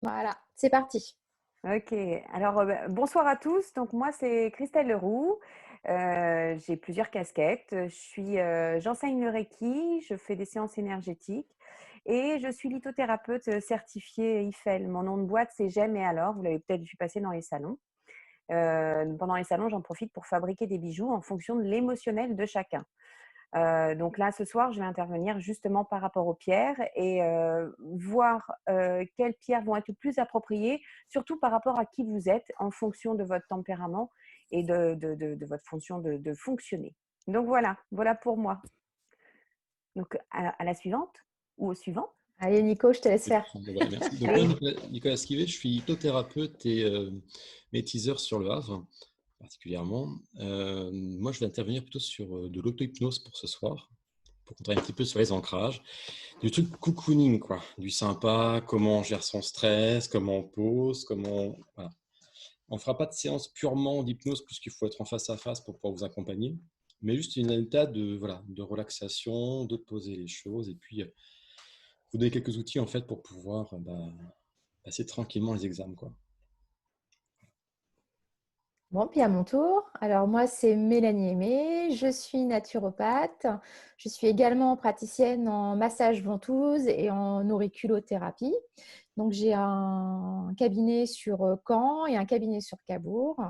Voilà, c'est parti. Ok, alors bonsoir à tous. Donc moi c'est Christelle Leroux. J'ai plusieurs casquettes. J'enseigne le Reiki, je fais des séances énergétiques et je suis lithothérapeute certifiée IFEL. Mon nom de boîte c'est J'aime et alors. Vous l'avez peut-être vu passer dans les salons. Pendant les salons, j'en profite pour fabriquer des bijoux en fonction de l'émotionnel de chacun. Donc là, ce soir, je vais intervenir justement par rapport aux pierres et voir quelles pierres vont être le plus appropriées, surtout par rapport à qui vous êtes, en fonction de votre tempérament et de votre fonction de fonctionner. Donc voilà pour moi. Donc à la suivante ou au suivant. Allez, Nico, je te laisse faire. Ouais, merci. Donc moi, Oui, Nicolas Squivet, je suis hypnothérapeute et maîtriseur sur le Havre, particulièrement. Moi, je vais intervenir plutôt sur de l'auto-hypnose pour ce soir, pour qu'on travaille un petit peu sur les ancrages. Du truc cocooning, quoi. Du sympa, comment on gère son stress, comment on pose, comment... Voilà. On ne fera pas de séance purement d'hypnose, puisqu'il faut être en face à face pour pouvoir vous accompagner, mais juste une état de, voilà, de relaxation, de poser les choses, et puis vous donner quelques outils en fait pour pouvoir passer tranquillement les examens, quoi. Bon, puis à mon tour. Alors moi, c'est Mélanie Aimé, je suis naturopathe. Je suis également praticienne en massage ventouse et en auriculothérapie. Donc j'ai un cabinet sur Caen et un cabinet sur Cabourg.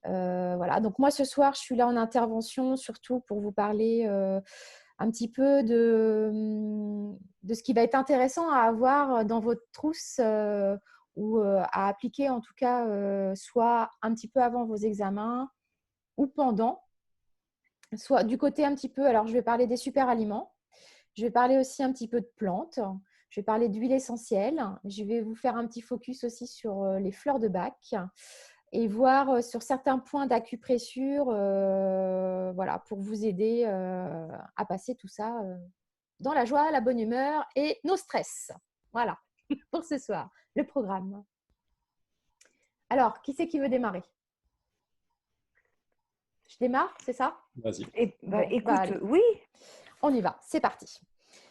Voilà, donc moi ce soir, je suis là en intervention surtout pour vous parler un petit peu de ce qui va être intéressant à avoir dans votre trousse ou à appliquer en tout cas soit un petit peu avant vos examens ou pendant, soit du côté un petit peu, alors je vais parler des super aliments, je vais parler aussi un petit peu de plantes, je vais parler d'huile essentielle, je vais vous faire un petit focus aussi sur les fleurs de Bach et voir sur certains points d'acupressure voilà, pour vous aider à passer tout ça dans la joie, la bonne humeur et nos stress. Voilà, pour ce soir, le programme. Alors, qui c'est qui veut démarrer? Je démarre, c'est ça? Vas-y. Bon, bah écoute, allez, oui. on y va, c'est parti.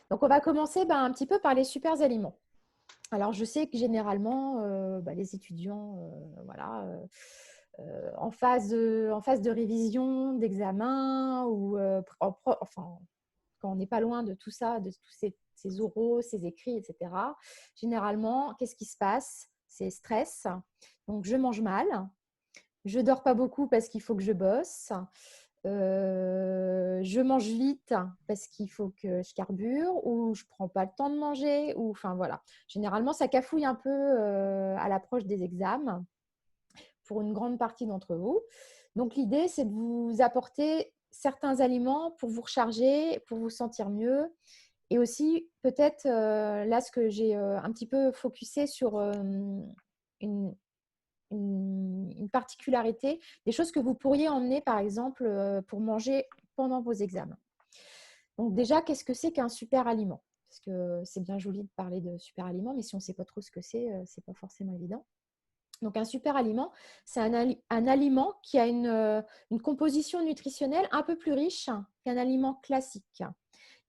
Donc, on va commencer un petit peu par les super aliments. Alors, je sais que généralement, les étudiants, voilà, en phase de révision, d'examen, ou enfin, quand on n'est pas loin de tout ça, de tous ces oraux, ces écrits, etc., généralement, qu'est-ce qui se passe? C'est stress. Donc, je mange mal. Je dors pas beaucoup parce qu'il faut que je bosse. Je mange vite parce qu'il faut que je carbure ou je prends pas le temps de manger ou enfin voilà. Généralement, ça cafouille un peu à l'approche des examens pour une grande partie d'entre vous. Donc l'idée, c'est de vous apporter certains aliments pour vous recharger, pour vous sentir mieux. Et aussi, peut-être, là, ce que j'ai un petit peu focusé sur une, une particularité, des choses que vous pourriez emmener, par exemple, pour manger pendant vos examens. Donc déjà, qu'est-ce que c'est qu'un super aliment? Parce que c'est bien joli de parler de super aliment, mais si on ne sait pas trop ce que c'est pas forcément évident. Donc un super aliment, c'est un aliment qui a une composition nutritionnelle un peu plus riche qu'un aliment classique.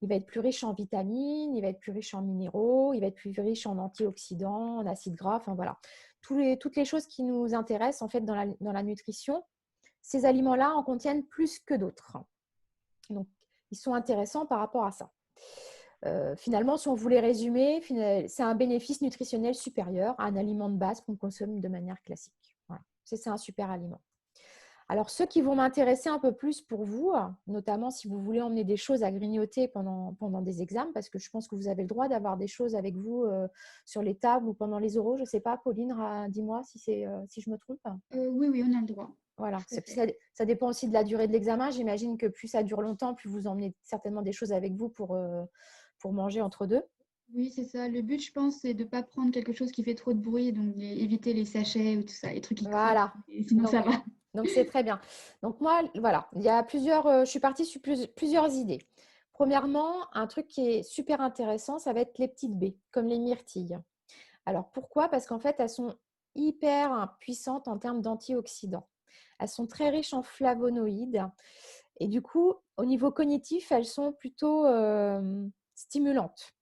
Il va être plus riche en vitamines, il va être plus riche en minéraux, il va être plus riche en antioxydants, en acides gras, enfin voilà. Toutes les choses qui nous intéressent en fait dans la nutrition, ces aliments-là en contiennent plus que d'autres. Donc, ils sont intéressants par rapport à ça. Finalement, si on voulait résumer, c'est un bénéfice nutritionnel supérieur à un aliment de base qu'on consomme de manière classique. Voilà. C'est un super aliment. Alors, ceux qui vont m'intéresser un peu plus pour vous, notamment si vous voulez emmener des choses à grignoter pendant des examens, parce que je pense que vous avez le droit d'avoir des choses avec vous sur les tables ou pendant les oraux. Je ne sais pas, Pauline, dis-moi si je me trompe. Oui, oui, on a le droit. Voilà, Tout à fait. ça dépend aussi de la durée de l'examen. J'imagine que plus ça dure longtemps, plus vous emmenez certainement des choses avec vous pour manger entre deux. Oui, c'est ça. Le but, je pense, c'est de ne pas prendre quelque chose qui fait trop de bruit, donc éviter les sachets ou tout ça, les trucs qui croquent. Voilà. Et sinon, Donc, ça va. donc c'est très bien. Donc moi, voilà, il y a je suis partie sur plusieurs idées. Premièrement, un truc qui est super intéressant, ça va être les petites baies, comme les myrtilles. Alors pourquoi? Parce qu'en fait, elles sont hyper puissantes en termes d'antioxydants. Elles sont très riches en flavonoïdes. Et du coup, au niveau cognitif, elles sont plutôt stimulantes.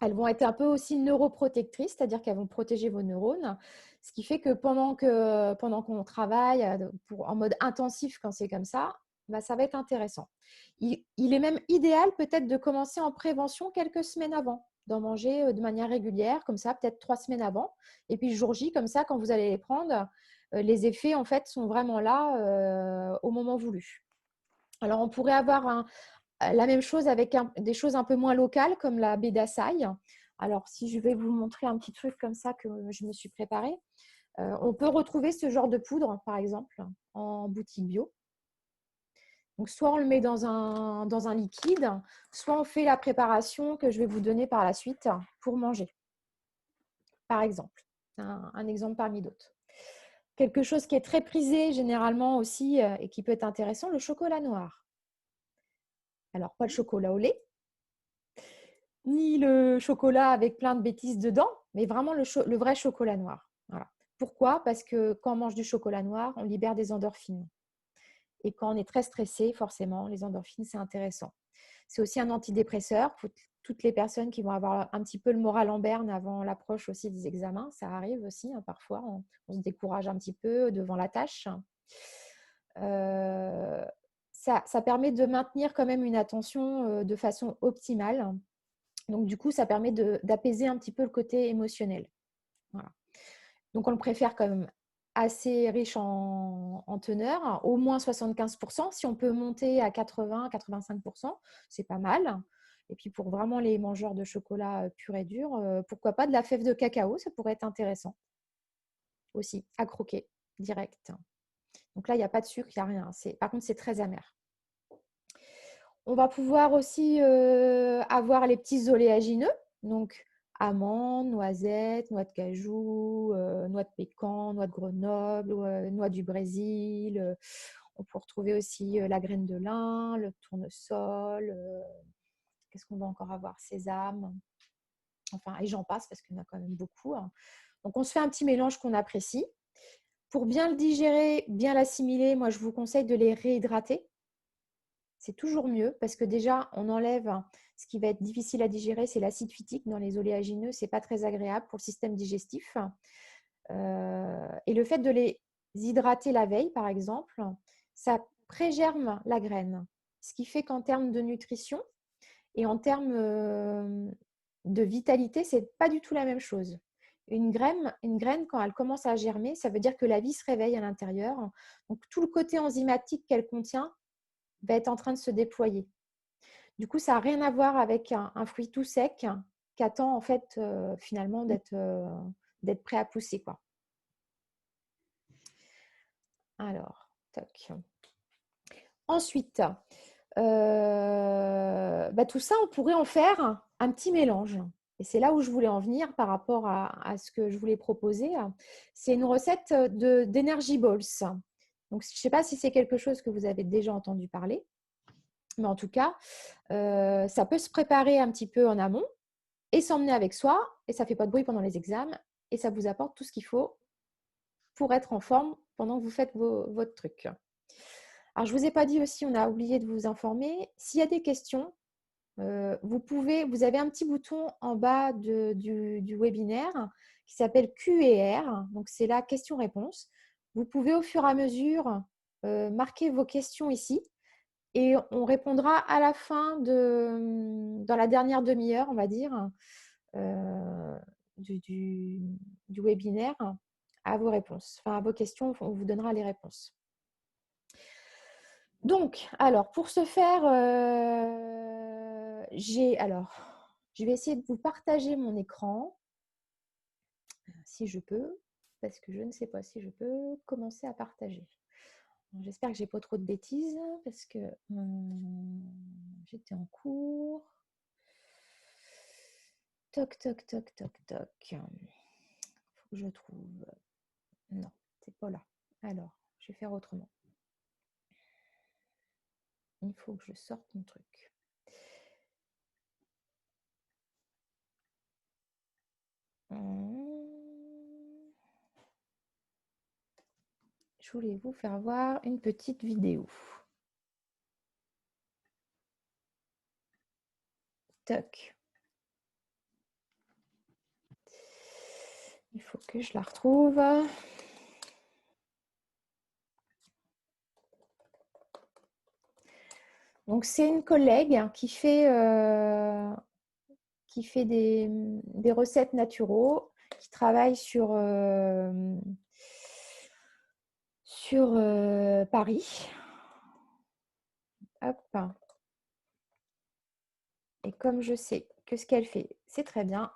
Elles vont être un peu aussi neuroprotectrices, c'est-à-dire qu'elles vont protéger vos neurones, ce qui fait que pendant qu'on travaille en mode intensif, quand c'est comme ça, bah, ça va être intéressant. Il est même idéal peut-être de commencer en prévention quelques semaines avant, d'en manger de manière régulière, comme ça, peut-être 3 semaines avant. Et puis le jour J, comme ça, quand vous allez les prendre, les effets en fait sont vraiment là au moment voulu. Alors on pourrait avoir la même chose avec des choses un peu moins locales comme la baie d'Açaï. Alors, si je vais vous montrer un petit truc comme ça que je me suis préparé, on peut retrouver ce genre de poudre, par exemple, en boutique bio. Donc, soit on le met dans un liquide, soit on fait la préparation que je vais vous donner par la suite pour manger, par exemple. Un exemple parmi d'autres. Quelque chose qui est très prisé généralement aussi et qui peut être intéressant, le chocolat noir. Alors, pas le chocolat au lait, ni le chocolat avec plein de bêtises dedans, mais vraiment le vrai chocolat noir. Voilà. Pourquoi? Parce que quand on mange du chocolat noir, on libère des endorphines. Et quand on est très stressé, forcément, les endorphines, c'est intéressant. C'est aussi un antidépresseur pour toutes les personnes qui vont avoir un petit peu le moral en berne avant l'approche aussi des examens. Ça arrive aussi, hein, parfois, on se décourage un petit peu devant la tâche. Ça permet de maintenir quand même une attention de façon optimale. Donc, du coup, ça permet d'apaiser un petit peu le côté émotionnel. Voilà. Donc, on le préfère quand même assez riche en teneur, au moins 75%. Si on peut monter à 80-85%, c'est pas mal. Et puis, pour vraiment les mangeurs de chocolat pur et dur, pourquoi pas de la fève de cacao, ça pourrait être intéressant aussi, à croquer direct. Donc là, il n'y a pas de sucre, il n'y a rien. Par contre, c'est très amer. On va pouvoir aussi avoir les petits oléagineux, donc amandes, noisettes, noix de cajou, noix de pécan, noix de Grenoble, noix du Brésil. On peut retrouver aussi la graine de lin, le tournesol. Qu'est-ce qu'on va encore avoir? Sésame. Enfin, et j'en passe parce qu'il y en a quand même beaucoup. Hein. Donc, on se fait un petit mélange qu'on apprécie. Pour bien le digérer, bien l'assimiler, moi, je vous conseille de les réhydrater. C'est toujours mieux parce que déjà, on enlève ce qui va être difficile à digérer, c'est l'acide phytique dans les oléagineux. Ce n'est pas très agréable pour le système digestif. Et le fait de les hydrater la veille, par exemple, ça prégerme la graine. Ce qui fait qu'en termes de nutrition et en termes de vitalité, ce n'est pas du tout la même chose. Une graine, quand elle commence à germer, ça veut dire que la vie se réveille à l'intérieur. Donc, tout le côté enzymatique qu'elle contient va être en train de se déployer. Du coup, ça n'a rien à voir avec un fruit tout sec qui attend en fait finalement d'être prêt à pousser. Quoi. Alors, toc. Ensuite, tout ça, on pourrait en faire un petit mélange. Et c'est là où je voulais en venir par rapport à ce que je voulais proposer. C'est une recette d'Energy Balls. Donc, je ne sais pas si c'est quelque chose que vous avez déjà entendu parler. Mais en tout cas, ça peut se préparer un petit peu en amont et s'emmener avec soi. Et ça ne fait pas de bruit pendant les examens. Et ça vous apporte tout ce qu'il faut pour être en forme pendant que vous faites votre truc. Alors, je ne vous ai pas dit aussi, on a oublié de vous informer. S'il y a des questions, vous avez un petit bouton en bas du webinaire qui s'appelle Q&R. Donc, c'est la question-réponse. Vous pouvez au fur et à mesure marquer vos questions ici. Et on répondra à la fin dans la dernière demi-heure, on va dire, du webinaire à vos réponses. Enfin, à vos questions, on vous donnera les réponses. Donc, alors, pour ce faire, je vais essayer de vous partager mon écran, si je peux, parce que je ne sais pas si je peux commencer à partager. J'espère que je n'ai pas trop de bêtises parce que j'étais en cours. Toc, toc, toc, toc, toc. Il faut que je trouve. Non, c'est pas là. Alors, je vais faire autrement. Il faut que je sorte mon truc. Je voulais vous faire voir une petite vidéo. Toc. Il faut que je la retrouve. Donc, c'est une collègue qui fait des recettes naturaux, qui travaille sur Paris. Hop. Et comme je sais que ce qu'elle fait, c'est très bien,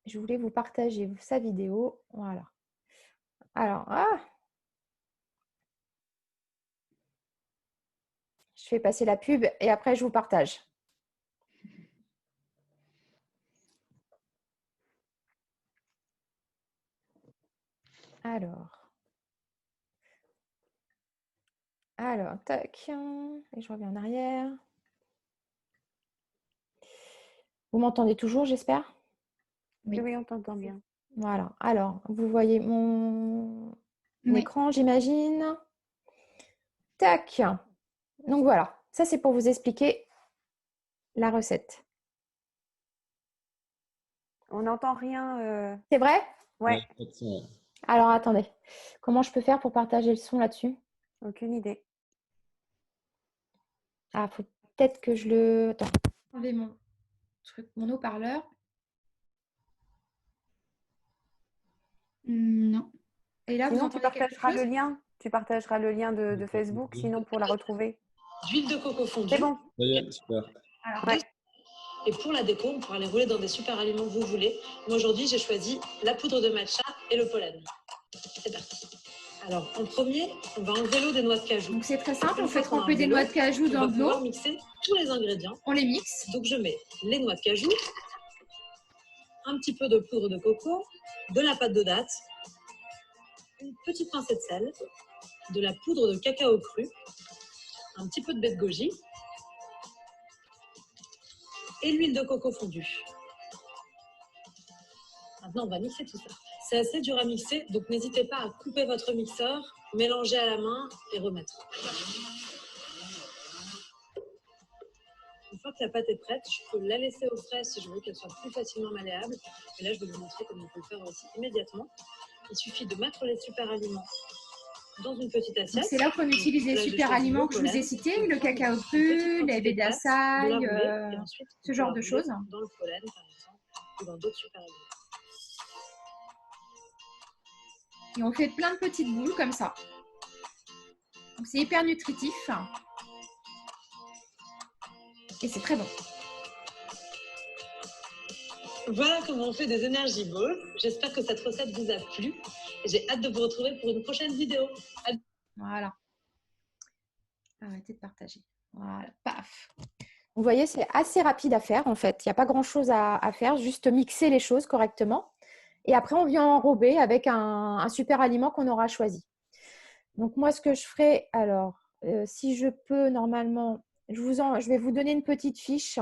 je voulais vous partager sa vidéo. Voilà. Alors, je fais passer la pub et après, je vous partage. Alors, tac. Et je reviens en arrière. Vous m'entendez toujours, j'espère? Oui, on t'entend bien. Voilà. Alors, vous voyez mon Oui. écran, j'imagine. Tac. Donc voilà, ça c'est pour vous expliquer la recette. On n'entend rien. C'est vrai? Ouais, pas de son, ouais. Alors attendez, comment je peux faire pour partager le son là-dessus? aucune idée. Ah, faut peut-être que je le... Attends. Enlever mon haut-parleur. Non. Et là, vous Sinon, tu entendez quelque partageras chose? le lien. Tu partageras le lien de Facebook, sinon pour la retrouver. D'huile de coco fondue. C'est bon. Ça y est, super. Alors, Ouais. Et pour la déco, on pourra les rouler dans des super aliments que vous voulez. Moi, aujourd'hui, j'ai choisi la poudre de matcha et le pollen. C'est parti. Alors, en premier, on va enlever l'eau des noix de cajou. donc c'est très simple, Une on fait fois qu'on a tremper des enlevé noix l'eau, de cajou on dans va de pouvoir l'eau, mixer tous les ingrédients. on les mixe. Donc, je mets les noix de cajou, un petit peu de poudre de coco, de la pâte de date, une petite pincée de sel, de la poudre de cacao cru, un petit peu de baie de goji et l'huile de coco fondue. Maintenant, on va mixer tout ça. C'est assez dur à mixer, donc n'hésitez pas à couper votre mixeur, mélanger à la main et remettre. Une fois que la pâte est prête, je peux la laisser au frais si je veux qu'elle soit plus facilement malléable. Et là, je vais vous montrer comment on peut le faire aussi immédiatement. Il suffit de mettre les super aliments dans une petite assiette. C'est là qu'on utilise les Là, j'ai super choisi aliments le que je vous ai pollen. cités, le Je prends cacao une cru, petite les quantité baies de pâte, de la d'açaï, rouler, et ensuite, on ce peut genre la de rouler choses. dans le pollen, par exemple, ou dans d'autres super aliments. Et on fait plein de petites boules comme ça. Donc c'est hyper nutritif. Et c'est très bon. Voilà comment on fait des Energy Balls. J'espère que cette recette vous a plu. J'ai hâte de vous retrouver pour une prochaine vidéo. Voilà. Arrêtez de partager. Voilà, paf. Vous voyez, c'est assez rapide à faire en fait. Il n'y a pas grand-chose à faire, juste mixer les choses correctement. Et après, on vient enrober avec un super aliment qu'on aura choisi. Donc moi, ce que je ferai, alors, si je peux, normalement, je vais vous donner une petite fiche.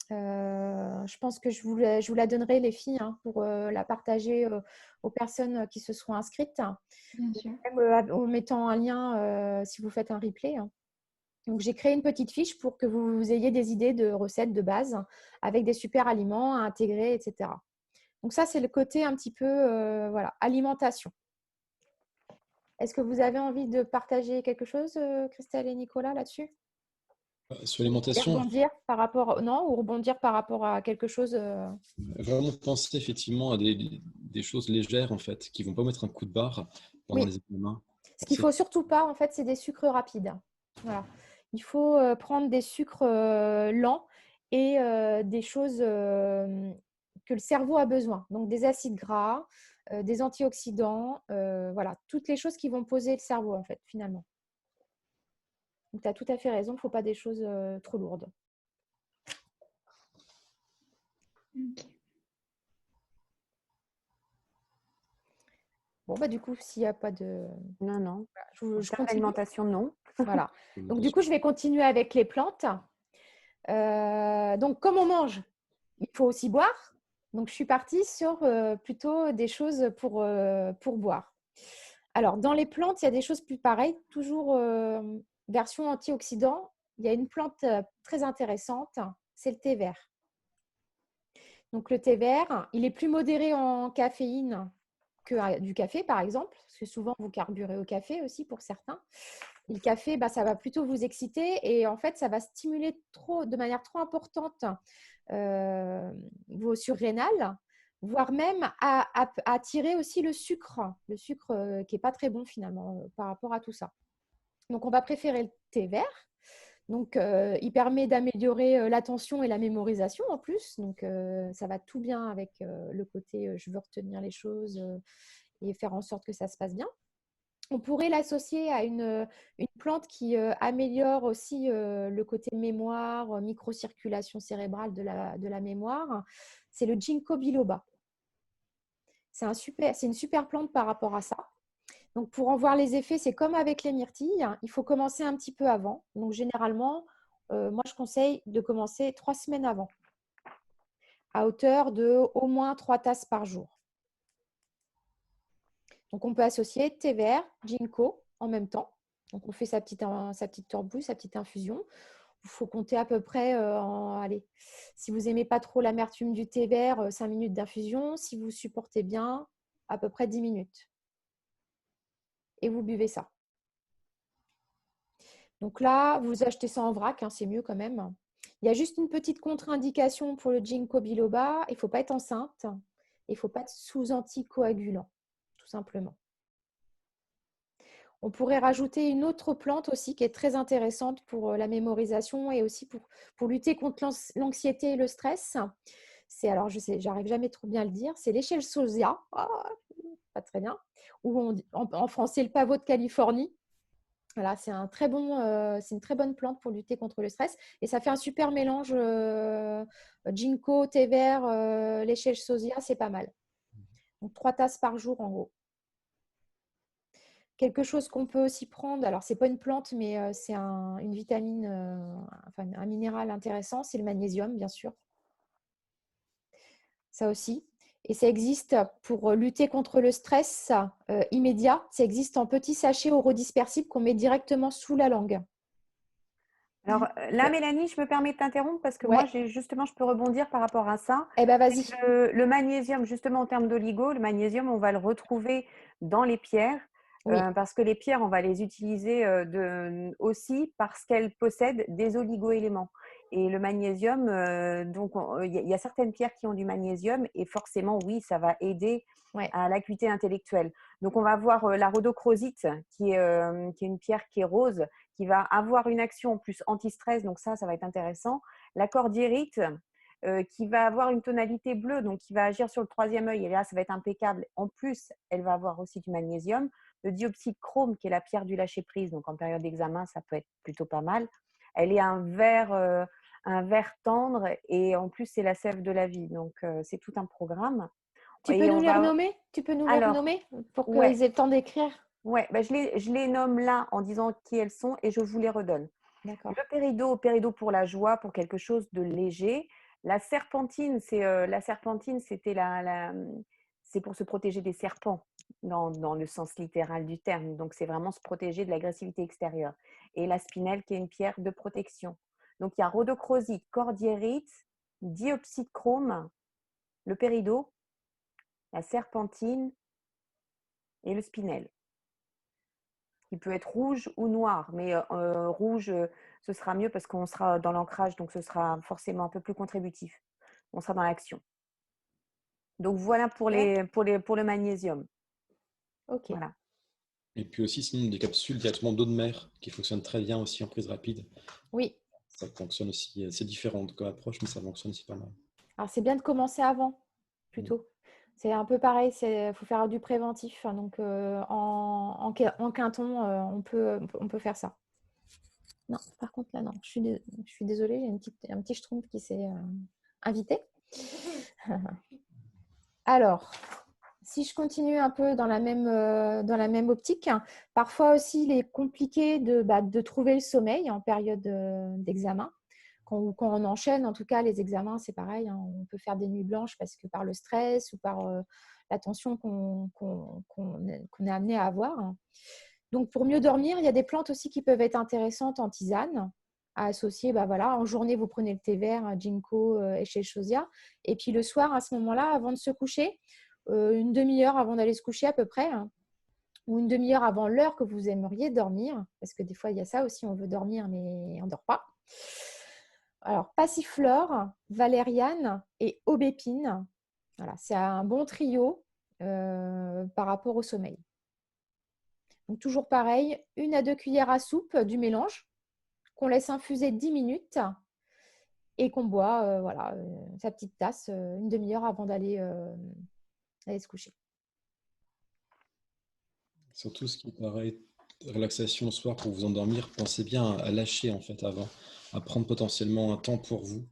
Je pense que je vous la donnerai, les filles, hein, pour la partager aux personnes qui se seront inscrites. Bien sûr. Même en mettant un lien si vous faites un replay. Donc, j'ai créé une petite fiche pour que vous ayez des idées de recettes de base avec des super aliments à intégrer, etc. Donc, ça, c'est le côté un petit peu voilà, alimentation. Est-ce que vous avez envie de partager quelque chose, Christelle et Nicolas, là-dessus? Sur Et l'alimentation, rebondir par rapport, non, ou rebondir par rapport à quelque chose vraiment penser effectivement à des choses légères en fait, qui vont pas mettre un coup de barre pendant Oui. les examens. Ce qu'il faut surtout pas, en fait, c'est des sucres rapides. Voilà. Il faut prendre des sucres lents et des choses que le cerveau a besoin. Donc, des acides gras, des antioxydants, voilà, toutes les choses qui vont poser le cerveau, en fait, finalement. Donc, tu as tout à fait raison, il ne faut pas des choses trop lourdes. Ok. Bon, bah, du coup, s'il n'y a pas de... Non, non. Je continue. L'alimentation, non. Voilà. Donc, du coup, je vais continuer avec les plantes. Donc, comme on mange, il faut aussi boire. Donc, je suis partie sur plutôt des choses pour boire. Alors, dans les plantes, il y a des choses plus pareilles. Toujours version antioxydant. Il y a une plante très intéressante, c'est le thé vert. Donc, le thé vert, il est plus modéré en caféine que du café, par exemple, parce que souvent, vous carburez au café aussi pour certains. Et le café, ça va plutôt vous exciter et en fait, ça va stimuler de manière trop importante vos surrénales, voire même à attirer aussi le sucre qui n'est pas très bon finalement par rapport à tout ça. Donc, on va préférer le thé vert. Donc, il permet d'améliorer l'attention et la mémorisation en plus. Donc, ça va tout bien avec le côté je veux retenir les choses et faire en sorte que ça se passe bien. On pourrait l'associer à une plante qui améliore aussi le côté mémoire, microcirculation cérébrale de la mémoire. C'est le ginkgo biloba. C'est une super plante par rapport à ça. Donc, pour en voir les effets, c'est comme avec les myrtilles. Il faut commencer un petit peu avant. Donc, généralement, moi, je conseille de commencer 3 semaines avant, à hauteur de au moins 3 tasses par jour. Donc, on peut associer thé vert, ginkgo en même temps. Donc, on fait sa petite tourbouille, sa petite infusion. Il faut compter à peu près, allez, si vous n'aimez pas trop l'amertume du thé vert, 5 minutes d'infusion. Si vous supportez bien, à peu près 10 minutes. Et vous buvez ça. Donc là, vous achetez ça en vrac, c'est mieux quand même. Il y a juste une petite contre-indication pour le ginkgo biloba. Il ne faut pas être enceinte. Il ne faut pas être sous anticoagulant, tout simplement. On pourrait rajouter une autre plante aussi qui est très intéressante pour la mémorisation et aussi pour lutter contre l'anxiété et le stress. Alors, je sais, j'arrive jamais trop bien à le dire, c'est l'Echelsosia, pas très bien, ou en français le pavot de Californie. Voilà, c'est une très bonne plante pour lutter contre le stress et ça fait un super mélange ginkgo, thé vert, l'Echelsosia, c'est pas mal. Donc 3 tasses par jour en gros. Quelque chose qu'on peut aussi prendre, alors c'est pas une plante, mais c'est une vitamine, un minéral intéressant, c'est le magnésium, bien sûr. Ça aussi. Et ça existe pour lutter contre le stress immédiat. Ça existe en petits sachets orodispersibles qu'on met directement sous la langue. Alors là, Mélanie, je me permets de t'interrompre parce que moi, je peux rebondir par rapport à ça. Eh bien, vas-y. Le magnésium, justement, en termes d'oligo, le magnésium, on va le retrouver dans les pierres. Oui. Parce que les pierres, on va les utiliser aussi parce qu'elles possèdent des oligo-éléments. Et le magnésium, il y a certaines pierres qui ont du magnésium et forcément, oui, ça va aider à l'acuité intellectuelle. Donc, on va voir la rhodochrosite qui est une pierre qui est rose, qui va avoir une action en plus anti-stress. Donc, ça va être intéressant. La cordierite, qui va avoir une tonalité bleue, donc qui va agir sur le 3e œil. Et là, ça va être impeccable. En plus, elle va avoir aussi du magnésium. Le dioxyde chrome, qui est la pierre du lâcher-prise, donc en période d'examen, ça peut être plutôt pas mal. Elle est un vert tendre et en plus, c'est la sève de la vie. Donc, c'est tout un programme. Tu peux nous les renommer pour qu'ils aient le temps d'écrire? Oui, je les nomme là en disant qui elles sont et je vous les redonne. D'accord. Le péridot pour la joie, pour quelque chose de léger. La serpentine, c'était c'est pour se protéger des serpents dans le sens littéral du terme. Donc, c'est vraiment se protéger de l'agressivité extérieure. Et la spinelle qui est une pierre de protection. Donc, il y a rhodochrosite, cordierite, diopside chrome, le péridot, la serpentine et le spinel. Qui peut être rouge ou noir, mais rouge, ce sera mieux parce qu'on sera dans l'ancrage, donc ce sera forcément un peu plus contributif. On sera dans l'action. Donc voilà pour le magnésium. Ok. Voilà. Et puis aussi, sinon, des capsules directement d'eau de mer qui fonctionnent très bien aussi en prise rapide. Oui. Ça fonctionne aussi, c'est différent comme approche, mais ça fonctionne aussi pas mal. Alors, c'est bien de commencer avant, plutôt. C'est un peu pareil, il faut faire du préventif. Donc, en quinton, on peut faire ça. Non, par contre, là, non. Je suis désolée, j'ai un petit schtroumpf qui s'est invité. Alors, si je continue un peu dans la même optique, parfois aussi, il est compliqué de trouver le sommeil en période d'examen. Quand on enchaîne, en tout cas, les examens, c'est pareil. On peut faire des nuits blanches parce que par le stress ou par la tension qu'on est amené à avoir. Donc, pour mieux dormir, il y a des plantes aussi qui peuvent être intéressantes en tisane. à associer, bah voilà, en journée, vous prenez le thé vert, ginkgo, echinacea. Et puis le soir, à ce moment-là, avant de se coucher, une demi-heure avant d'aller se coucher à peu près, hein, ou une demi-heure avant l'heure que vous aimeriez dormir, parce que des fois, il y a ça aussi, on veut dormir, mais on ne dort pas. Alors, passiflore, valériane et aubépine. Voilà, c'est un bon trio par rapport au sommeil. Donc, toujours pareil, 1 à 2 cuillères à soupe du mélange qu'on laisse infuser 10 minutes et qu'on boit voilà, sa petite tasse une demi-heure avant d'aller se coucher. Surtout ce qui paraît relaxation le soir pour vous endormir, pensez bien à lâcher en fait avant, à prendre potentiellement un temps pour vous,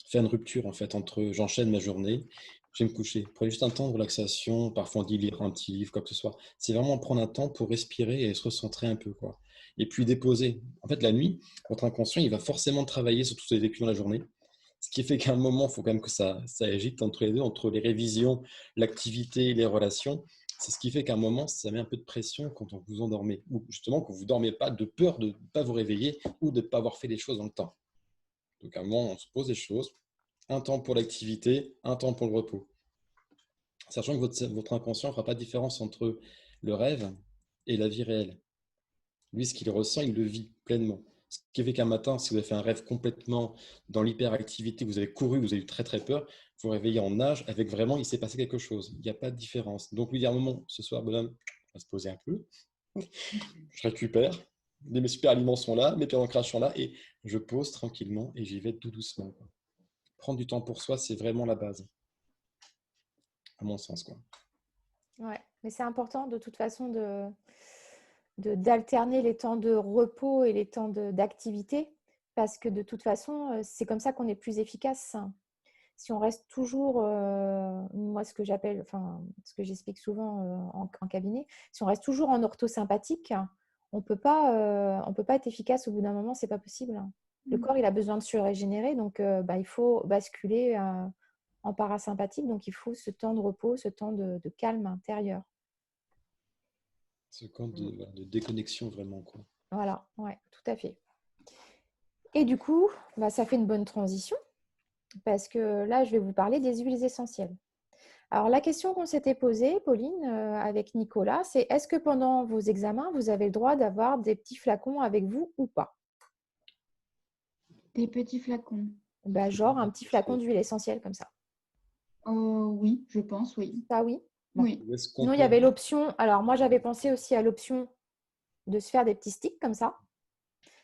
faire une rupture en fait entre j'enchaîne ma journée, je vais me coucher. Prenez juste un temps de relaxation, parfois on dit lire un petit livre, quoi que ce soit. C'est vraiment prendre un temps pour respirer et se recentrer un peu, quoi. Et puis déposer. En fait, la nuit, votre inconscient, il va forcément travailler sur tout ce que vous avez vécu dans la journée. Ce qui fait qu'à un moment, il faut quand même que ça agite entre les deux, entre les révisions, l'activité et les relations. C'est ce qui fait qu'à un moment, ça met un peu de pression quand on vous endormez. Ou justement, quand vous ne dormez pas, de peur de ne pas vous réveiller ou de ne pas avoir fait les choses dans le temps. Donc à un moment, on se pose des choses. Un temps pour l'activité, un temps pour le repos. Sachant que votre inconscient ne fera pas de différence entre le rêve et la vie réelle. Lui, ce qu'il ressent, il le vit pleinement. Ce qui fait qu'un matin, si vous avez fait un rêve complètement dans l'hyperactivité, vous avez couru, vous avez eu très très peur, vous vous réveillez en nage avec vraiment, il s'est passé quelque chose. Il n'y a pas de différence. Donc lui, il y a un moment, ce soir, bonhomme, on va se poser un peu. Je récupère. Mes super aliments sont là, mes pierres d'ancrage sont là et je pose tranquillement et j'y vais tout doucement. Prendre du temps pour soi, c'est vraiment la base, à mon sens, quoi. Ouais, mais c'est important de toute façon d'alterner les temps de repos et les temps d'activité parce que de toute façon, c'est comme ça qu'on est plus efficace. Si on reste toujours, moi ce que j'appelle, enfin ce que j'explique souvent en cabinet, si on reste toujours en orthosympathique, on peut pas être efficace au bout d'un moment, c'est pas possible. Le corps, il a besoin de se régénérer, donc il faut basculer en parasympathique, donc il faut ce temps de repos, ce temps de calme intérieur. Ce camp de déconnexion vraiment, quoi. Voilà, ouais, tout à fait. Et du coup, ça fait une bonne transition parce que là, je vais vous parler des huiles essentielles. Alors, la question qu'on s'était posée, Pauline, avec Nicolas, c'est est-ce que pendant vos examens, vous avez le droit d'avoir des petits flacons avec vous ou pas? Des petits flacons. Genre un petit flacon d'huile essentielle comme ça. Oui, je pense, oui. Ça, oui. Bon. Oui. Sinon, il y avait l'option. Alors, moi, j'avais pensé aussi à l'option de se faire des petits sticks comme ça.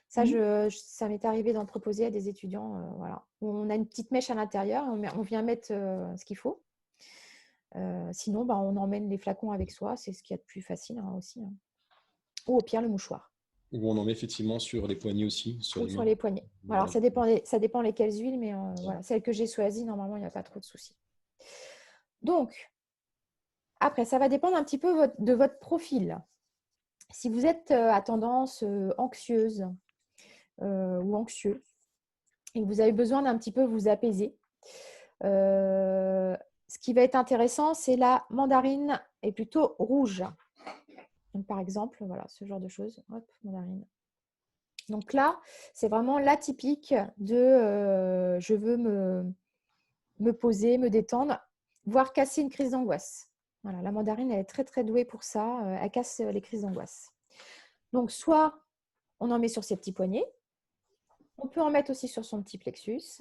Ça, ça m'est arrivé d'en proposer à des étudiants. Voilà. On a une petite mèche à l'intérieur et on vient mettre ce qu'il faut. Sinon, on emmène les flacons avec soi. C'est ce qu'il y a de plus facile aussi. Ou au pire, le mouchoir. Ou on en met effectivement sur les poignets aussi. Ou sur les poignets. Alors, ça dépend lesquelles huiles, mais voilà. Celle que j'ai choisie, normalement, il n'y a pas trop de soucis. Donc, après, ça va dépendre un petit peu de votre profil. Si vous êtes à tendance anxieuse ou anxieux et que vous avez besoin d'un petit peu vous apaiser, ce qui va être intéressant, c'est la mandarine est plutôt rouge. Donc, par exemple, voilà, ce genre de choses. Hop, mandarine. Donc là, c'est vraiment l'atypique de je veux me poser, me détendre, voire casser une crise d'angoisse. Voilà, la mandarine, elle est très, très douée pour ça. Elle casse les crises d'angoisse. Donc, soit on en met sur ses petits poignets. On peut en mettre aussi sur son petit plexus.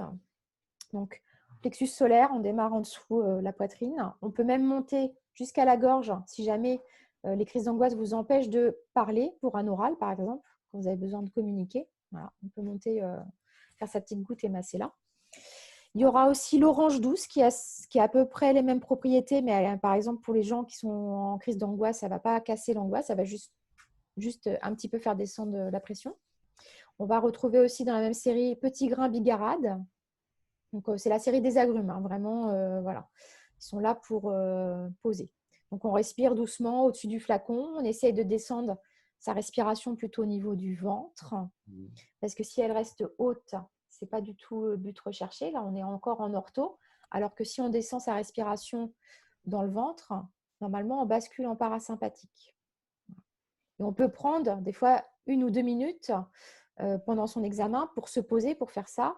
Donc, plexus solaire, on démarre en dessous la poitrine. On peut même monter jusqu'à la gorge si jamais les crises d'angoisse vous empêchent de parler pour un oral, par exemple, quand vous avez besoin de communiquer. Voilà, on peut monter, faire sa petite goutte et masser là. Il y aura aussi l'orange douce qui a à peu près les mêmes propriétés, mais par exemple, pour les gens qui sont en crise d'angoisse, ça ne va pas casser l'angoisse, ça va juste un petit peu faire descendre la pression. On va retrouver aussi dans la même série Petit grain bigarade. Donc, c'est la série des agrumes, hein, vraiment, voilà. Ils sont là pour poser. Donc, on respire doucement au-dessus du flacon. On essaye de descendre sa respiration plutôt au niveau du ventre. Parce que si elle reste haute, ce n'est pas du tout le but recherché. Là, on est encore en ortho. Alors que si on descend sa respiration dans le ventre, normalement, on bascule en parasympathique. Et on peut prendre des fois 1 ou 2 minutes pendant son examen pour se poser, pour faire ça,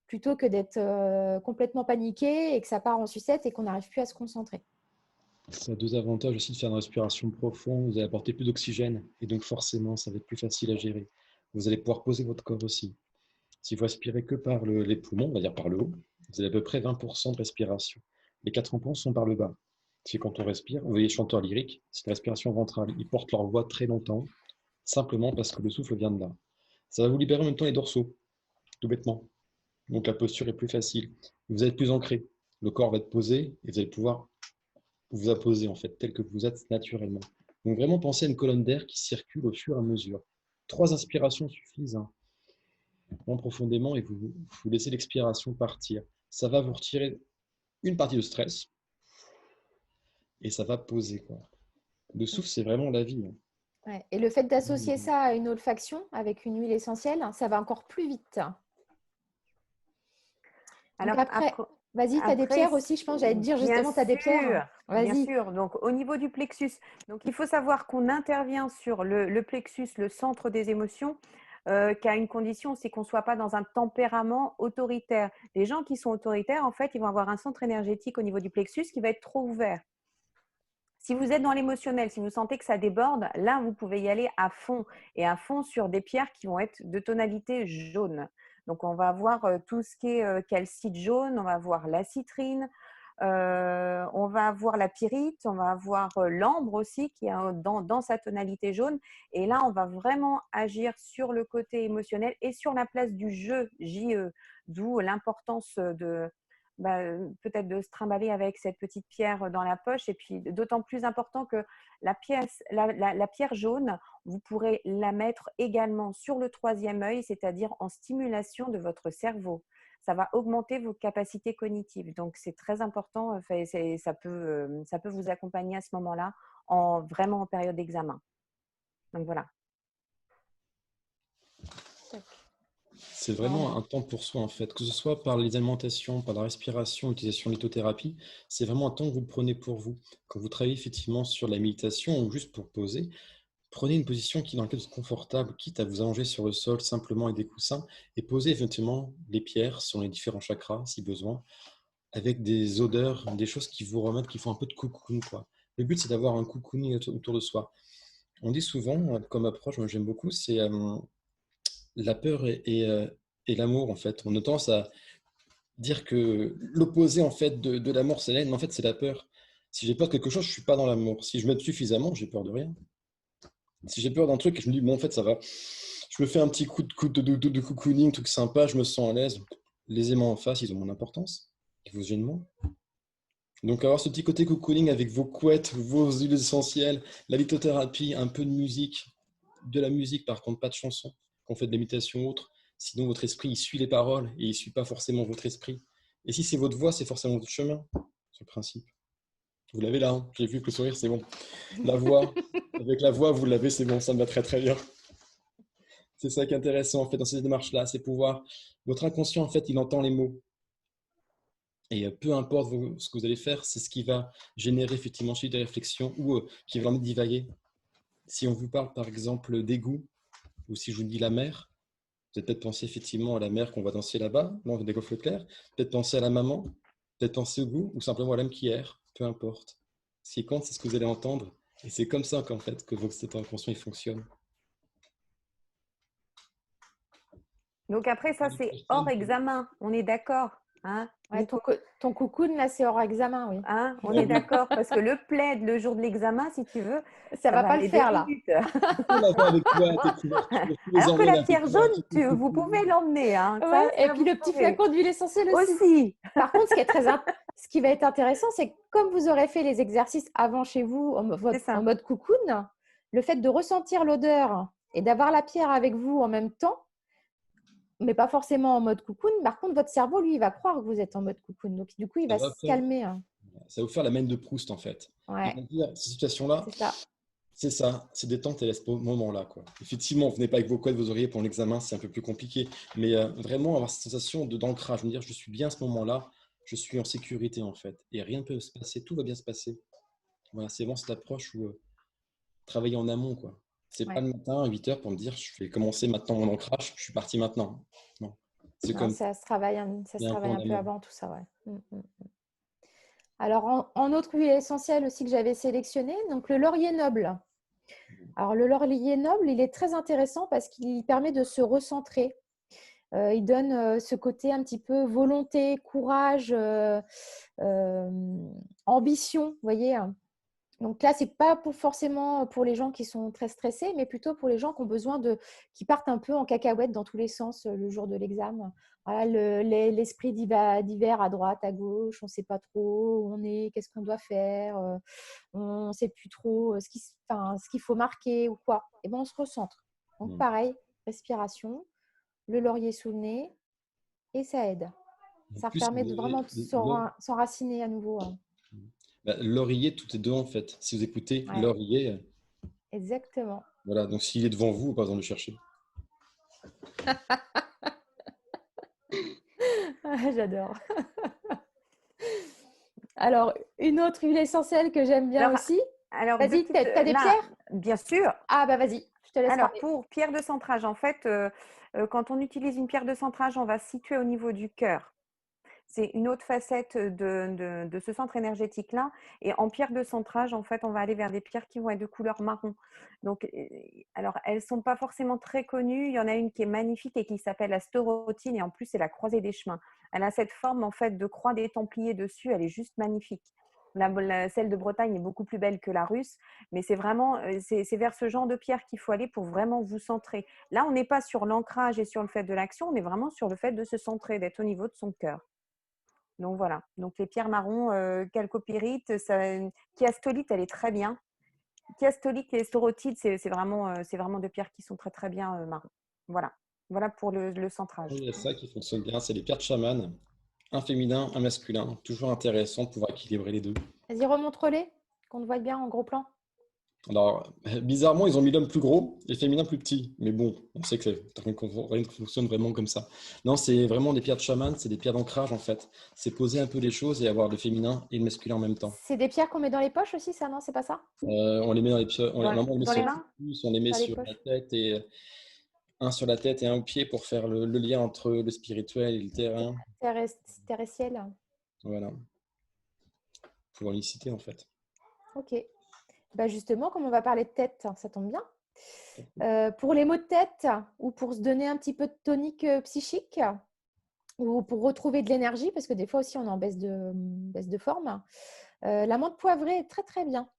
plutôt que d'être complètement paniqué et que ça part en sucette et qu'on n'arrive plus à se concentrer. Ça a deux avantages aussi de faire une respiration profonde. Vous allez apporter plus d'oxygène et donc forcément, ça va être plus facile à gérer. Vous allez pouvoir poser votre corps aussi. Si vous respirez que par les poumons, on va dire par le haut, vous avez à peu près 20% de respiration. Les 80% sont par le bas. C'est quand on respire, vous voyez les chanteurs lyriques, c'est une respiration ventrale. Ils portent leur voix très longtemps, simplement parce que le souffle vient de là. Ça va vous libérer en même temps les dorsaux, tout bêtement. Donc la posture est plus facile. Vous êtes plus ancré. Le corps va être posé et vous allez pouvoir vous apposer en fait, tel que vous êtes naturellement. Donc vraiment pensez à une colonne d'air qui circule au fur et à mesure. 3 inspirations suffisent, hein. Vraiment profondément et vous laissez l'expiration partir. Ça va vous retirer une partie de stress et ça va poser, quoi. Le souffle, c'est vraiment la vie, hein. Ouais. Et le fait d'associer ça à une olfaction avec une huile essentielle, ça va encore plus vite. Donc après, vas-y, tu as des pierres aussi, je pense. J'allais te dire justement, tu as des pierres. Bien sûr. Donc, au niveau du plexus, donc, il faut savoir qu'on intervient sur le plexus, le centre des émotions, qu'à une condition, c'est qu'on ne soit pas dans un tempérament autoritaire. Les gens qui sont autoritaires, en fait, ils vont avoir un centre énergétique au niveau du plexus qui va être trop ouvert. Si vous êtes dans l'émotionnel, si vous sentez que ça déborde, là, vous pouvez y aller à fond et à fond sur des pierres qui vont être de tonalité jaune. Donc, on va avoir tout ce qui est calcite jaune, on va avoir la citrine, on va avoir la pyrite, on va avoir l'ambre aussi qui est dans sa tonalité jaune. Et là, on va vraiment agir sur le côté émotionnel et sur la place du jeu, J-E, d'où l'importance peut-être de se trimballer avec cette petite pierre dans la poche. Et puis, d'autant plus important que la pierre jaune, vous pourrez la mettre également sur le 3e œil, c'est-à-dire en stimulation de votre cerveau. Ça va augmenter vos capacités cognitives. Donc, c'est très important. Ça peut vous accompagner à ce moment-là, vraiment en période d'examen. Donc, voilà. C'est vraiment un temps pour soi, en fait. Que ce soit par les alimentations, par la respiration, l'utilisation de lithothérapie, c'est vraiment un temps que vous prenez pour vous. Quand vous travaillez effectivement sur la méditation ou juste pour poser, prenez une position dans laquelle vous êtes confortable, quitte à vous allonger sur le sol simplement avec des coussins et posez effectivement les pierres sur les différents chakras, si besoin, avec des odeurs, des choses qui vous remettent, qui font un peu de cocoon, quoi. Le but, c'est d'avoir un cocooning autour de soi. On dit souvent, comme approche, moi j'aime beaucoup, c'est la peur et l'amour, en fait. On a tendance à dire que l'opposé, en fait, de l'amour, c'est la haine, mais en fait, c'est la peur. Si j'ai peur de quelque chose, je ne suis pas dans l'amour. Si je m'aime suffisamment, j'ai peur de rien. Si j'ai peur d'un truc et je me dis, bon, en fait, ça va. Je me fais un petit coup de cocooning, truc sympa, je me sens à l'aise. Les aimants en face, ils ont mon importance. Ils vous gênent moins. Donc, avoir ce petit côté cocooning avec vos couettes, vos huiles essentielles, la lithothérapie, un peu de musique. De la musique, par contre, pas de chansons. Quand on fait de l'imitation ou autre. Sinon, votre esprit, il suit les paroles et il ne suit pas forcément votre esprit. Et si c'est votre voix, c'est forcément votre chemin. C'est le principe. Vous l'avez là, hein. J'ai vu que le sourire, c'est bon. La voix, avec la voix, vous l'avez, c'est bon, ça me va très très bien. C'est ça qui est intéressant en fait dans ces démarches-là, c'est pouvoir. Votre inconscient, en fait, il entend les mots. Et peu importe ce que vous allez faire, c'est ce qui va générer effectivement chez des réflexions ou qui va l'emmener divaguer. Si on vous parle par exemple d'égout, ou si je vous dis la mer, vous allez peut-être penser effectivement à la mer qu'on va danser là-bas, dans des golfes clairs, peut-être penser à la maman, peut-être penser au goût, ou simplement à l'âme qui erre, peu importe. Ce qui compte, c'est ce que vous allez entendre. Et c'est comme ça qu'en fait que cet inconscient il fonctionne. Donc après, ça, c'est hors examen. On est d'accord, hein? Ouais, ton cocoon, là, c'est hors examen, oui. Hein, on est d'accord, parce que le plaid, le jour de l'examen, si tu veux, ça va pas le faire, là. Alors que la pierre jaune, vous pouvez l'emmener. Hein. Ouais, et puis le petit flacon d'huile essentielle aussi. Par contre, ce qui va être intéressant, c'est que comme vous aurez fait les exercices avant chez vous en mode cocoon, le fait de ressentir l'odeur et d'avoir la pierre avec vous en même temps, mais pas forcément en mode cocoon. Par contre, votre cerveau, lui, il va croire que vous êtes en mode cocoon. Donc, du coup, il va se calmer. Hein. Ça va vous faire la main de Proust, en fait. Ouais. Il va dire, cette situation-là, c'est ça, c'est détente et à ce moment-là, quoi. Effectivement, vous venez pas avec vos couettes, vos oreillers pour l'examen, c'est un peu plus compliqué. Mais vraiment, avoir cette sensation d'ancrage, me dire, je suis bien à ce moment-là, je suis en sécurité, en fait. Et rien ne peut se passer, tout va bien se passer. Voilà, c'est vraiment cette approche où travailler en amont, quoi. C'est Ouais. pas le matin à 8 heures pour me dire je vais commencer maintenant mon ancrage, je suis parti maintenant. Non. C'est Non, comme ça se travaille, ça il se y a un peu travaille en un peu amont. avant tout ça, ouais. Alors, en autre huile essentielle aussi que j'avais sélectionné, donc le laurier noble. Alors, le laurier noble, il est très intéressant parce qu'il permet de se recentrer. Il donne ce côté un petit peu volonté, courage, ambition, vous voyez. Donc là, c'est pas forcément pour les gens qui sont très stressés, mais plutôt pour les gens qui ont besoin qui partent un peu en cacahuète dans tous les sens le jour de l'examen. Voilà, l'esprit divers à droite, à gauche, on ne sait pas trop où on est, qu'est-ce qu'on doit faire, on ne sait plus trop ce qu'il faut marquer ou quoi. Et ben on se recentre. Donc pareil, respiration, le laurier sous le nez, et ça aide. En Ça plus, permet de vraiment s'enraciner à nouveau. l'oreiller, tout est dedans en fait. Si vous écoutez Ouais, l'oreiller, exactement. voilà, donc s'il est devant vous, pas besoin de le chercher. J'adore. Alors, une autre huile essentielle que j'aime bien Alors, aussi. alors deux Vas-y, petites, t'as des là, pierres? bien sûr. Ah, bah vas-y, je te laisse Alors, parler. pour pierre de centrage, en fait, quand on utilise une pierre de centrage, on va se situer au niveau du cœur. C'est une autre facette de ce centre énergétique-là. Et en pierre de centrage, en fait, on va aller vers des pierres qui vont être de couleur marron. Donc, alors, elles ne sont pas forcément très connues. Il y en a une qui est magnifique et qui s'appelle la stérotine. Et en plus, c'est la croisée des chemins. Elle a cette forme, en fait, de croix des Templiers dessus. Elle est juste magnifique. Celle de Bretagne est beaucoup plus belle que la russe, mais c'est vraiment, c'est vers ce genre de pierre qu'il faut aller pour vraiment vous centrer. Là, on n'est pas sur l'ancrage et sur le fait de l'action, on est vraiment sur le fait de se centrer, d'être au niveau de son cœur. Donc voilà. Donc les pierres marron, chalcopyrite, chiastolite, elle est très bien. Chiastolite et storotide, c'est vraiment deux pierres qui sont très très bien marron. Voilà. Voilà pour le centrage. Il y a ça qui fonctionne bien, c'est les pierres de chaman, un féminin, un masculin. Toujours intéressant de pouvoir équilibrer les deux. Vas-y, remontre-les, qu'on te voit bien en gros plan. Alors, bizarrement, ils ont mis l'homme plus gros et le féminin plus petit. Mais bon, on sait que rien ne fonctionne vraiment comme ça. Non, c'est vraiment des pierres de chaman, c'est des pierres d'ancrage en fait. C'est poser un peu les choses et avoir le féminin et le masculin en même temps. C'est des pierres qu'on met dans les poches aussi, ça, non? C'est pas ça? On les met dans les pieds, Dans, normalement, on les met dans les sur le mains? focus, on les met Dans les sur la poches. tête et un sur la tête et un au pied pour faire le lien entre le spirituel et le terrain. Terrestriel. Voilà, pour l'unicité en fait. Ok. Bah justement, comme on va parler de tête, ça tombe bien. Pour les maux de tête ou pour se donner un petit peu de tonique psychique ou pour retrouver de l'énergie, parce que des fois aussi on est en baisse de forme, la menthe poivrée est très très bien.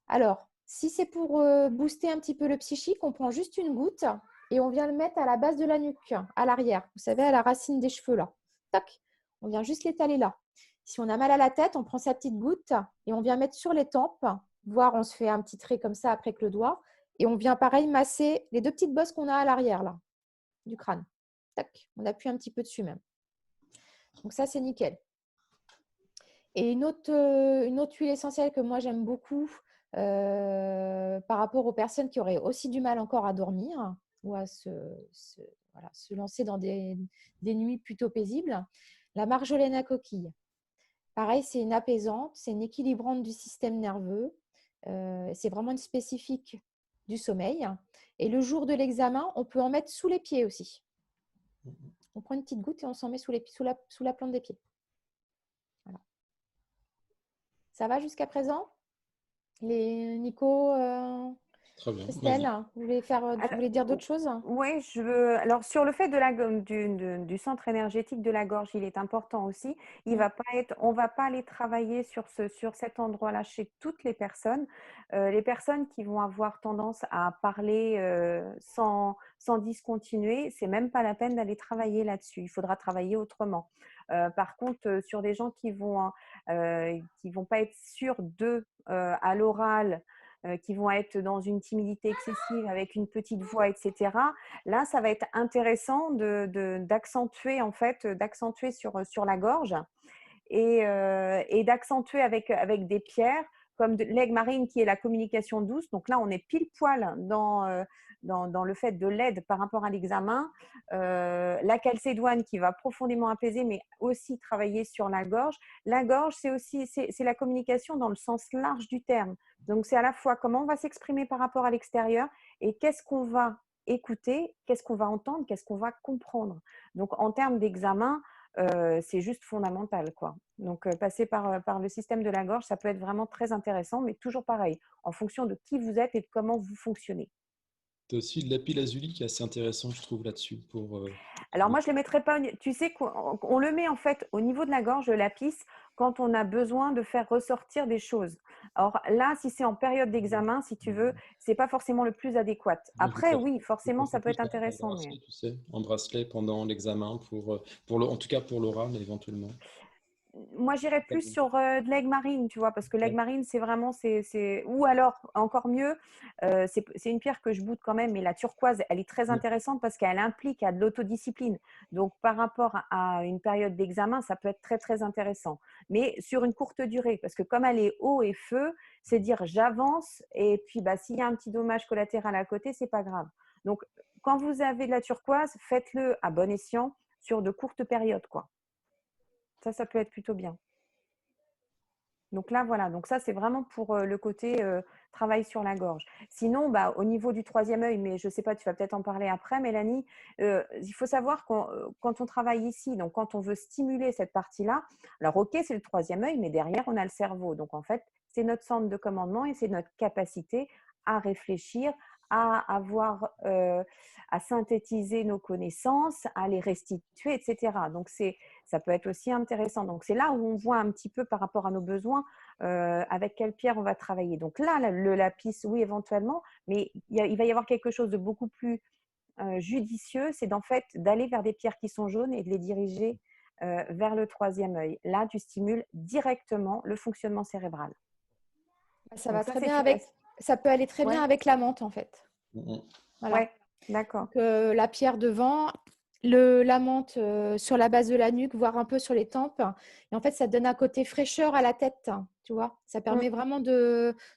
Alors, si c'est pour booster un petit peu le psychique, on prend juste une goutte et on vient le mettre à la base de la nuque, à l'arrière. Vous savez, à la racine des cheveux là. Tac, on vient juste l'étaler là. Si on a mal à la tête, on prend sa petite goutte et on vient mettre sur les tempes, voire on se fait un petit trait comme ça après avec le doigt. Et on vient pareil masser les deux petites bosses qu'on a à l'arrière là, du crâne. Tac, on appuie un petit peu dessus même. Donc ça, c'est nickel. Et une autre huile essentielle que moi j'aime beaucoup par rapport aux personnes qui auraient aussi du mal encore à dormir ou à se lancer dans des nuits plutôt paisibles, la marjolaine à coquille. Pareil, c'est une apaisante, c'est une équilibrante du système nerveux. C'est vraiment une spécifique du sommeil. Et le jour de l'examen, on peut en mettre sous les pieds aussi. On prend une petite goutte et on s'en met sous la plante des pieds. Voilà. Ça va jusqu'à présent? Les Nico, Très bien. Christelle, vous voulez dire d'autres choses? Oui, je veux. Alors, sur le fait du centre énergétique de la gorge, il est important aussi. On va pas aller travailler sur cet endroit-là chez toutes les personnes. Les personnes qui vont avoir tendance à parler sans discontinuer, c'est même pas la peine d'aller travailler là-dessus. Il faudra travailler autrement. Par contre, sur des gens qui vont pas être sûrs d'eux à l'oral, qui vont être dans une timidité excessive avec une petite voix, etc. Là, ça va être intéressant d'accentuer en fait, d'accentuer sur la gorge et d'accentuer avec des pierres comme de l'aigle marine qui est la communication douce. Donc là, on est pile poil dans le fait de l'aide par rapport à l'examen. La calcédoine qui va profondément apaiser, mais aussi travailler sur la gorge. La gorge, c'est la communication dans le sens large du terme. Donc, c'est à la fois comment on va s'exprimer par rapport à l'extérieur et qu'est-ce qu'on va écouter, qu'est-ce qu'on va entendre, qu'est-ce qu'on va comprendre. Donc, en termes d'examen, c'est juste fondamental, quoi. Donc, passer par le système de la gorge, ça peut être vraiment très intéressant, mais toujours pareil, en fonction de qui vous êtes et de comment vous fonctionnez. Tu as aussi de lapis-lazuli qui est assez intéressant, je trouve, là-dessus. Alors, moi, je ne le mettrais pas, tu sais qu'on le met en fait au niveau de la gorge, le lapis, quand on a besoin de faire ressortir des choses. Alors là, si c'est en période d'examen, si tu veux, ce n'est pas forcément le plus adéquat. Après, oui, forcément, ça peut être intéressant. Mais... Tu sais, un bracelet pendant l'examen, en tout cas pour l'oral, éventuellement. Moi, j'irais plus sur de l'aigle marine, tu vois, parce que l'aigle marine, c'est vraiment, ou alors, encore mieux, c'est une pierre que je boude quand même, mais la turquoise, elle est très intéressante parce qu'elle implique à de l'autodiscipline. Donc, par rapport à une période d'examen, ça peut être très, très intéressant. Mais sur une courte durée, parce que comme elle est eau et feu, c'est dire j'avance et puis s'il y a un petit dommage collatéral à côté, c'est pas grave. Donc, quand vous avez de la turquoise, faites-le à bon escient sur de courtes périodes, quoi. Ça peut être plutôt bien. Donc là, voilà. Donc ça, c'est vraiment pour le côté travail sur la gorge. Sinon, au niveau du troisième œil, mais je ne sais pas, tu vas peut-être en parler après, Mélanie, il faut savoir quand on travaille ici, donc quand on veut stimuler cette partie-là, alors ok, c'est le troisième œil, mais derrière, on a le cerveau. Donc en fait, c'est notre centre de commandement et c'est notre capacité à réfléchir, à synthétiser nos connaissances, à les restituer, etc. Donc ça peut être aussi intéressant. Donc c'est là où on voit un petit peu par rapport à nos besoins avec quelle pierre on va travailler. Donc là, le lapis, oui, éventuellement, mais il va y avoir quelque chose de beaucoup plus judicieux, c'est d'en fait d'aller vers des pierres qui sont jaunes et de les diriger vers le troisième œil. Là, tu stimules directement le fonctionnement cérébral. Ça va très bien avec. Ça peut aller très bien avec la menthe, en fait. Voilà. Ouais, d'accord. Donc, la pierre devant, la menthe sur la base de la nuque, voire un peu sur les tempes. Et en fait, ça donne un côté fraîcheur à la tête, tu vois. Ça permet vraiment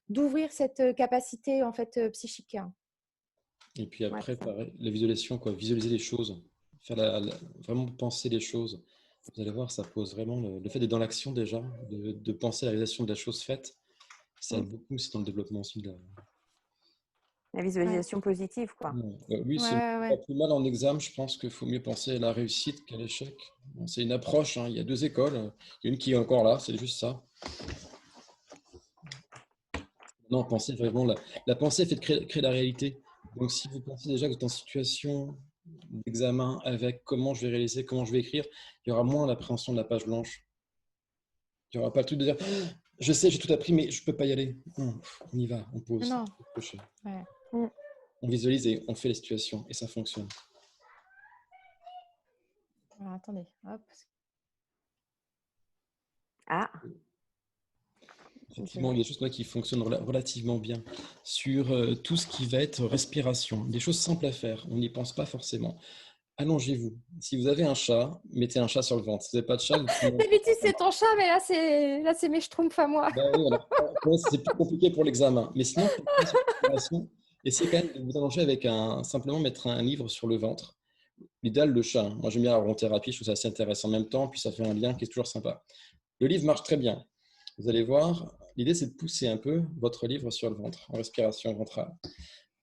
d'ouvrir cette capacité en fait psychique. Et puis après, pareil, la visualisation, quoi, visualiser les choses, vraiment penser les choses. Vous allez voir, ça pose vraiment le fait d'être dans l'action déjà, de penser à la réalisation de la chose faite. Ça aide beaucoup aussi dans le développement aussi de la visualisation positive, quoi. Oui, c'est pas plus mal en examen. Je pense qu'il faut mieux penser à la réussite qu'à l'échec. Bon, c'est une approche, hein. Il y a deux écoles. Il y a une qui est encore là, c'est juste ça. Non, pensez vraiment, la pensée fait de créer la réalité. Donc, si vous pensez déjà que vous êtes en situation d'examen avec comment je vais réaliser, comment je vais écrire, il y aura moins l'appréhension de la page blanche. Il n'y aura pas le truc de dire je sais, j'ai tout appris, mais je ne peux pas y aller. On y va, on pose. Non. On visualise et on fait les situations et ça fonctionne. Alors, attendez, hop. Effectivement, il y a des choses qui fonctionnent relativement bien sur tout ce qui va être respiration. Des choses simples à faire, on n'y pense pas forcément. Allongez-vous. Si vous avez un chat, mettez un chat sur le ventre. Si vous n'avez pas de chat, vous pouvez... D'habitude, c'est ton chat, mais là, c'est mes schtroumpfs à moi. Oui, voilà. C'est plus compliqué pour l'examen. Mais sinon, essayez quand même de vous allonger avec simplement mettre un livre sur le ventre. L'idéal, le chat. Moi, j'aime bien la aromathérapie, je trouve ça assez intéressant en même temps, puis ça fait un lien qui est toujours sympa. Le livre marche très bien. Vous allez voir, l'idée, c'est de pousser un peu votre livre sur le ventre, en respiration ventrale.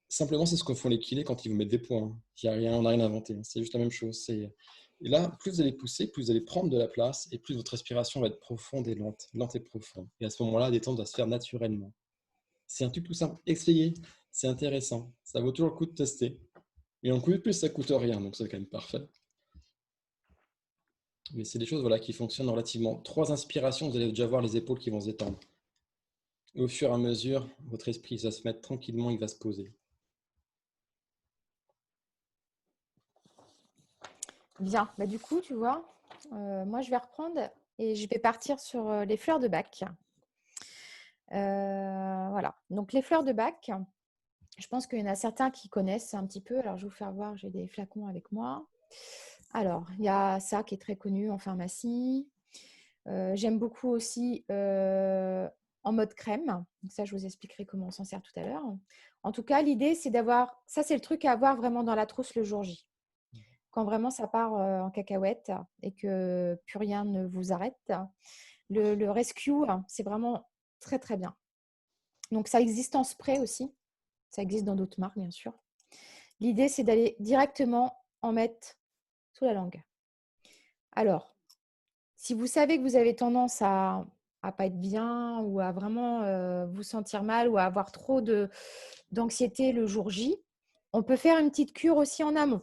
Simplement, c'est ce que font les kinés quand ils vous mettent des points. On n'a rien inventé. C'est juste la même chose. Et là, plus vous allez pousser, plus vous allez prendre de la place et plus votre respiration va être profonde et lente et profonde. Et à ce moment-là, la détente va se faire naturellement. C'est un truc tout simple. Essayez, c'est intéressant. Ça vaut toujours le coup de tester. Et en plus, ça ne coûte rien, donc c'est quand même parfait. Mais c'est des choses qui fonctionnent relativement. 3 inspirations, vous allez déjà voir les épaules qui vont se détendre. Et au fur et à mesure, votre esprit va se mettre tranquillement, il va se poser. Bien, du coup, tu vois, moi, je vais reprendre et je vais partir sur les fleurs de Bach. Voilà, donc les fleurs de Bach, je pense qu'il y en a certains qui connaissent un petit peu. Alors, je vais vous faire voir, j'ai des flacons avec moi. Alors, il y a ça qui est très connu en pharmacie. J'aime beaucoup aussi en mode crème. Donc ça, je vous expliquerai comment on s'en sert tout à l'heure. En tout cas, l'idée, c'est d'avoir… Ça, c'est le truc à avoir vraiment dans la trousse le jour J. Quand vraiment ça part en cacahuète et que plus rien ne vous arrête. Le rescue, c'est vraiment très, très bien. Donc, ça existe en spray aussi. Ça existe dans d'autres marques, bien sûr. L'idée, c'est d'aller directement en mettre sous la langue. Alors, si vous savez que vous avez tendance à pas être bien ou à vraiment vous sentir mal ou à avoir trop d'anxiété le jour J, on peut faire une petite cure aussi en amont.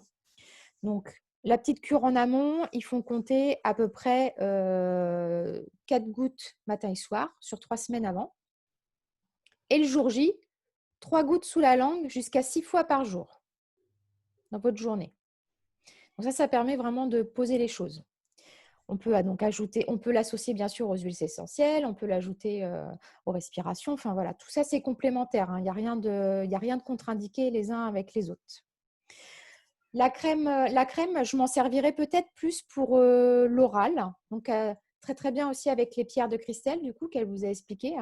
Donc, la petite cure en amont, ils font compter à peu près 4 gouttes matin et soir sur 3 semaines avant. Et le jour J, 3 gouttes sous la langue jusqu'à 6 fois par jour dans votre journée. Donc ça permet vraiment de poser les choses. On peut donc ajouter, on peut l'associer bien sûr aux huiles essentielles, on peut l'ajouter aux respirations. Enfin voilà, tout ça c'est complémentaire. Il n'y a rien de contre-indiqué les uns avec les autres. La crème, je m'en servirai peut-être plus pour l'oral. Donc très très bien aussi avec les pierres de cristal du coup qu'elle vous a expliqué.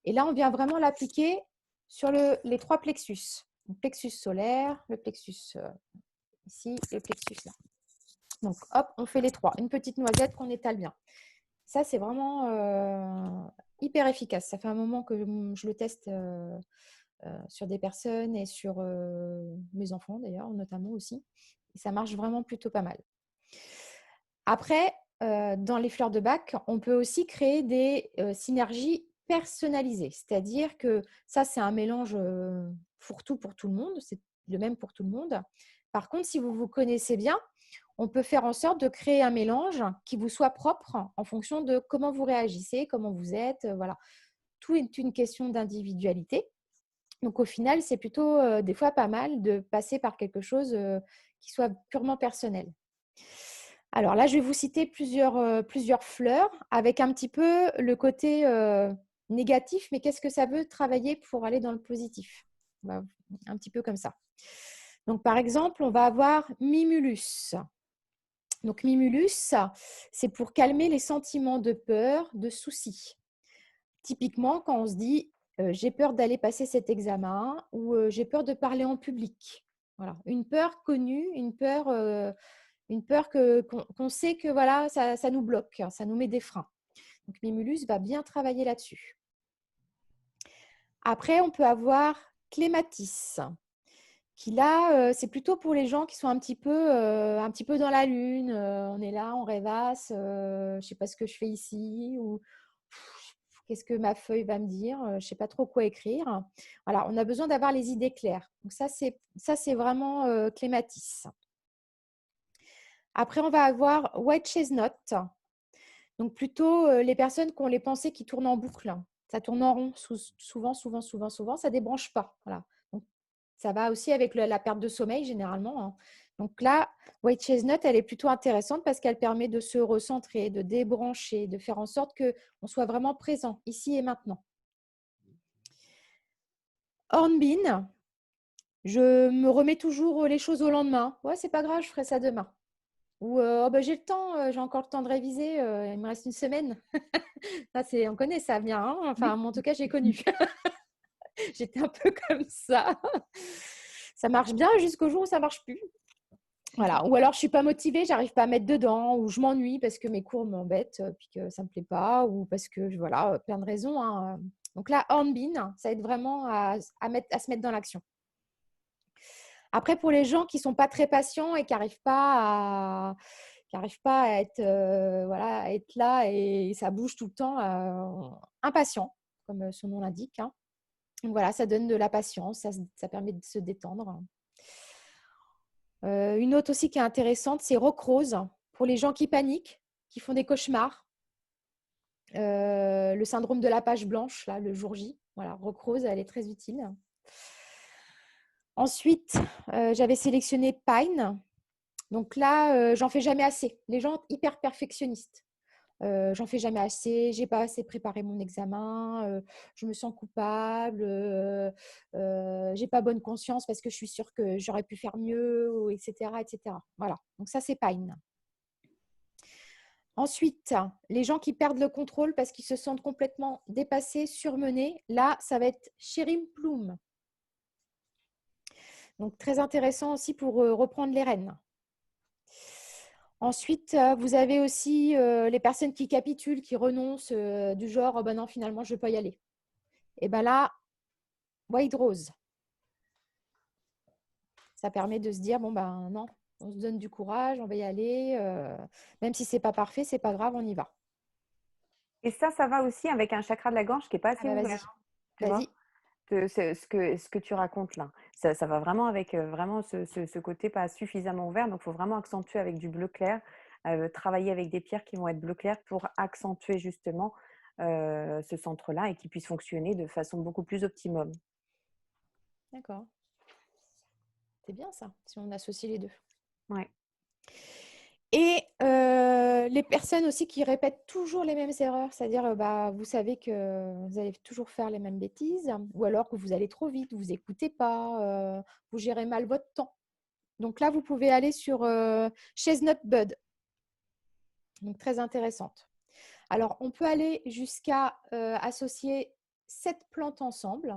Et là on vient vraiment l'appliquer sur les 3 plexus. Le plexus solaire, le plexus ici et le plexus là. Donc, hop, on fait les 3. Une petite noisette qu'on étale bien. Ça, c'est vraiment hyper efficace. Ça fait un moment que je le teste sur des personnes et sur mes enfants, d'ailleurs, notamment aussi. Et ça marche vraiment plutôt pas mal. Après, dans les fleurs de bac, on peut aussi créer des synergies personnalisées. C'est-à-dire que ça, c'est un mélange fourre-tout pour tout le monde. C'est le même pour tout le monde. Par contre, si vous vous connaissez bien, on peut faire en sorte de créer un mélange qui vous soit propre en fonction de comment vous réagissez, comment vous êtes. Voilà. Tout est une question d'individualité. Donc, au final, c'est plutôt des fois pas mal de passer par quelque chose qui soit purement personnel. Alors là, je vais vous citer plusieurs fleurs avec un petit peu le côté négatif, mais qu'est-ce que ça veut travailler pour aller dans le positif? Un petit peu comme ça. Donc, par exemple, on va avoir Mimulus. Donc, Mimulus, c'est pour calmer les sentiments de peur, de soucis. Typiquement, quand on se dit j'ai peur d'aller passer cet examen ou j'ai peur de parler en public. Voilà, une peur connue, une peur qu'on sait que voilà, ça nous bloque, ça nous met des freins. Donc, Mimulus va bien travailler là-dessus. Après, on peut avoir Clématis, qui là, c'est plutôt pour les gens qui sont un petit peu dans la lune. On est là, on rêvasse, je ne sais pas ce que je fais ici, ou qu'est-ce que ma feuille va me dire, je ne sais pas trop quoi écrire. Voilà, on a besoin d'avoir les idées claires. Donc ça, c'est vraiment Clématis. Après, on va avoir White Chestnut. Donc plutôt les personnes qui ont les pensées qui tournent en boucle. Ça tourne en rond souvent, ça ne débranche pas. Voilà. Donc, ça va aussi avec la perte de sommeil généralement. Donc là, White Chestnut, elle est plutôt intéressante parce qu'elle permet de se recentrer, de débrancher, de faire en sorte qu'on soit vraiment présent ici et maintenant. Hornbeam, je me remets toujours les choses au lendemain. Ouais, c'est pas grave, je ferai ça demain. Ou j'ai le temps, j'ai encore le temps de réviser, il me reste une semaine. Ça, on connaît ça bien. Hein, enfin, en tout cas, j'ai connu. J'étais un peu comme ça. Ça marche bien jusqu'au jour où ça ne marche plus. Voilà. Ou alors, je ne suis pas motivée, je n'arrive pas à mettre dedans, ou je m'ennuie parce que mes cours m'embêtent, puis que ça ne me plaît pas, ou parce que, voilà, plein de raisons. Hein. Donc là, Hornbeam, ça aide vraiment à se mettre dans l'action. Après, pour les gens qui ne sont pas très patients et qui n'arrivent pas à être, à être là et ça bouge tout le temps, impatient, comme son nom l'indique. Hein. Donc voilà, ça donne de la patience, ça permet de se détendre. Une autre aussi qui est intéressante, c'est Rock Rose, pour les gens qui paniquent, qui font des cauchemars. Le syndrome de la page blanche, là, le jour J. Voilà, Rock Rose, elle est très utile. Ensuite, j'avais sélectionné Pine. Donc là, j'en fais jamais assez. Les gens hyper perfectionnistes. J'en fais jamais assez, j'ai pas assez préparé mon examen, je me sens coupable, j'ai pas bonne conscience parce que je suis sûre que j'aurais pu faire mieux, etc., etc. Voilà, donc ça c'est Pine. Ensuite, les gens qui perdent le contrôle parce qu'ils se sentent complètement dépassés, surmenés, là, ça va être Sherim Ploum. Donc, très intéressant aussi pour reprendre les rênes. Ensuite, vous avez aussi les personnes qui capitulent, qui renoncent, du genre « oh ben non, finalement, je ne veux pas y aller ». Et bien là, White Rose. Ça permet de se dire « bon ben non, on se donne du courage, on va y aller. Même si ce n'est pas parfait, ce n'est pas grave, on y va ». Et ça va aussi avec un chakra de la gorge qui n'est pas Ah assez bah ouvert. Tu vois vas-y. ce que tu racontes là. Ça va vraiment avec vraiment ce côté pas suffisamment ouvert. Donc, il faut vraiment accentuer avec du bleu clair, travailler avec des pierres qui vont être bleu clair pour accentuer justement ce centre-là et qui puisse fonctionner de façon beaucoup plus optimum. D'accord. C'est bien ça, si on associe les deux. Ouais. Et les personnes aussi qui répètent toujours les mêmes erreurs, c'est-à-dire vous savez que vous allez toujours faire les mêmes bêtises, ou alors que vous allez trop vite, vous n'écoutez pas, vous gérez mal votre temps. Donc là, vous pouvez aller sur Chestnut Bud, donc très intéressante. Alors, on peut aller jusqu'à associer 7 plantes ensemble.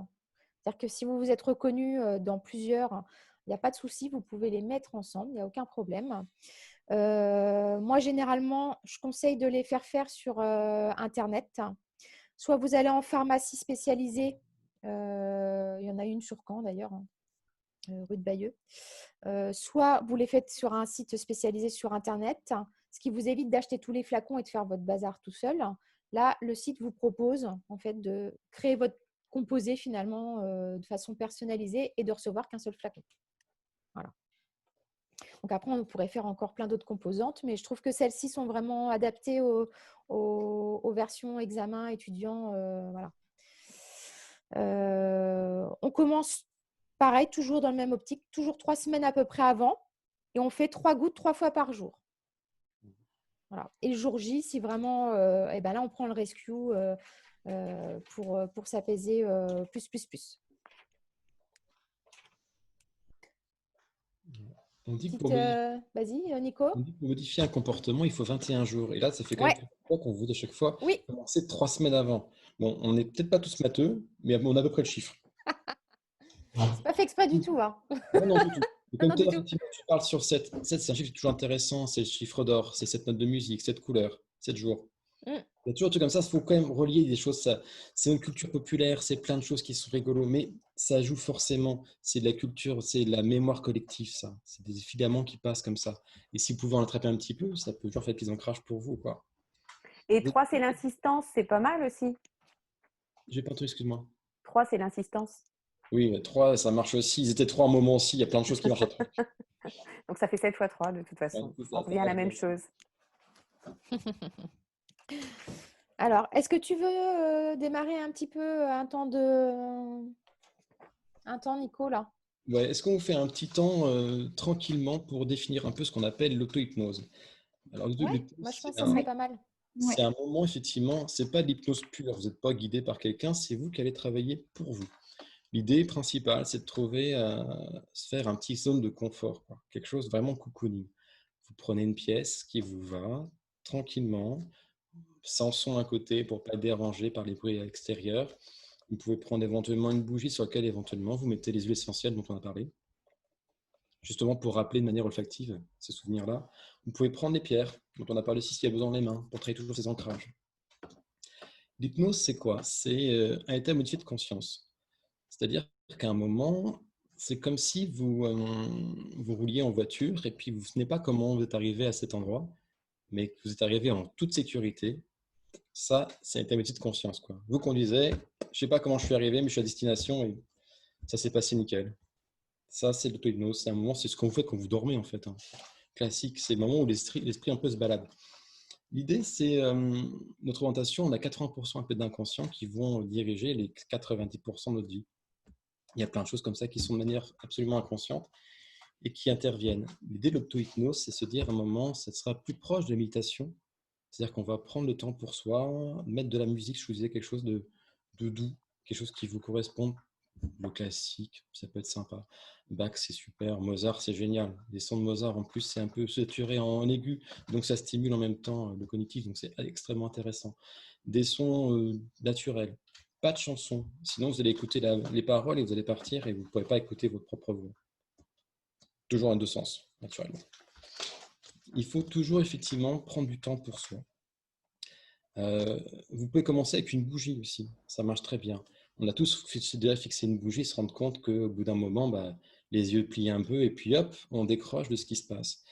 C'est-à-dire que si vous vous êtes reconnu dans plusieurs, il n'y a pas de souci, vous pouvez les mettre ensemble, il n'y a aucun problème. Moi, généralement, je conseille de les faire sur Internet. Soit vous allez en pharmacie spécialisée, il y en a une sur Caen d'ailleurs, rue de Bayeux. Soit vous les faites sur un site spécialisé sur Internet, ce qui vous évite d'acheter tous les flacons et de faire votre bazar tout seul. Là, le site vous propose en fait de créer votre composé finalement de façon personnalisée et de recevoir qu'un seul flacon. Voilà. Donc après, on pourrait faire encore plein d'autres composantes, mais je trouve que celles-ci sont vraiment adaptées aux versions examen, étudiants. Voilà. On commence pareil, toujours dans le même optique, toujours 3 semaines à peu près avant, et on fait 3 gouttes 3 fois par jour. Voilà. Et le jour J, si vraiment, et ben là, on prend le rescue pour s'apaiser plus. On dit que Vas-y, Nico. pour modifier un comportement, il faut 21 jours. Et là, ça fait quand même Ouais. 3 fois qu'on vous dit à chaque fois Oui. commencer 3 semaines avant. Bon, on n'est peut-être pas tous matheux, mais on a à peu près le chiffre. C'est pas fait exprès du tout. Hein. Non, non, du tout. Et comme Non, toi, du tout. effectivement, tu parles sur 7. 7, c'est un chiffre qui est toujours intéressant. C'est le chiffre d'or. C'est 7 notes de musique, 7 couleurs, 7 jours. Il y a toujours des trucs comme ça. Il faut quand même relier des choses. C'est une culture populaire. C'est plein de choses qui sont rigolos. Mais ça joue forcément. C'est de la culture. C'est de la mémoire collective, ça. C'est des filaments qui passent comme ça. Et si vous pouvez en attraper un petit peu, ça peut toujours faire des ancrages pour vous, quoi. Et 3, c'est l'insistance. C'est pas mal aussi. J'ai pas entendu, excuse-moi. 3, c'est l'insistance. Oui, mais 3, ça marche aussi. Ils étaient 3 à un moment aussi. Il y a plein de choses qui marchent à 3. Donc, ça fait 7 fois 3 de toute façon. Ouais, On revient à la même chose. Alors, est-ce que tu veux démarrer un petit peu un temps, Nico, là? Ouais, est-ce qu'on fait un petit temps tranquillement pour définir un peu ce qu'on appelle l'auto-hypnose? Alors, Ouais, moi je pense que ça serait pas mal. c'est un moment, effectivement, c'est pas de l'hypnose pure, vous n'êtes pas guidé par quelqu'un, c'est vous qui allez travailler pour vous. L'idée principale, c'est de trouver, se faire un petit zone de confort, quoi. Quelque chose vraiment cocooning. Vous prenez une pièce qui vous va tranquillement, sans son à côté pour pas être dérangé par les bruits extérieurs. Vous pouvez prendre éventuellement une bougie sur laquelle éventuellement vous mettez les huiles essentielles dont on a parlé, justement pour rappeler de manière olfactive ces souvenirs-là. Vous pouvez prendre des pierres dont on a parlé aussi s'il y a besoin dans les mains pour travailler toujours ces ancrages. L'hypnose, c'est quoi? C'est un état modifié de conscience. C'est-à-dire qu'à un moment, c'est comme si vous rouliez en voiture et puis vous ne savez pas comment vous êtes arrivé à cet endroit, mais que vous êtes arrivé en toute sécurité. Ça, c'est un état modifié de conscience, quoi. Vous conduisez, je ne sais pas comment je suis arrivé, mais je suis à destination et ça s'est passé nickel. Ça, c'est l'auto-hypnose. C'est un moment, c'est ce qu'on vous fait quand vous dormez, en fait. Classique, c'est le moment où l'esprit un peu se balade. L'idée, c'est notre orientation, on a 80% un peu d'inconscient qui vont diriger les 90% de notre vie. Il y a plein de choses comme ça qui sont de manière absolument inconsciente et qui interviennent. L'idée de l'auto-hypnose, c'est se dire à un moment, ça sera plus proche de la méditation. C'est-à-dire qu'on va prendre le temps pour soi, mettre de la musique, choisir quelque chose de doux, quelque chose qui vous corresponde, le classique, ça peut être sympa. Bach, c'est super. Mozart, c'est génial. Les sons de Mozart, en plus, c'est un peu saturé en aigu, donc ça stimule en même temps le cognitif, donc c'est extrêmement intéressant. Des sons naturels, pas de chansons. Sinon, vous allez écouter les paroles et vous allez partir et vous ne pourrez pas écouter votre propre voix. Toujours en deux sens, naturellement. Il faut toujours effectivement prendre du temps pour soi. Vous pouvez commencer avec une bougie aussi, ça marche très bien. On a tous déjà fixé une bougie, se rendre compte qu'au bout d'un moment, les yeux plient un peu et puis hop, on décroche de ce qui se passe.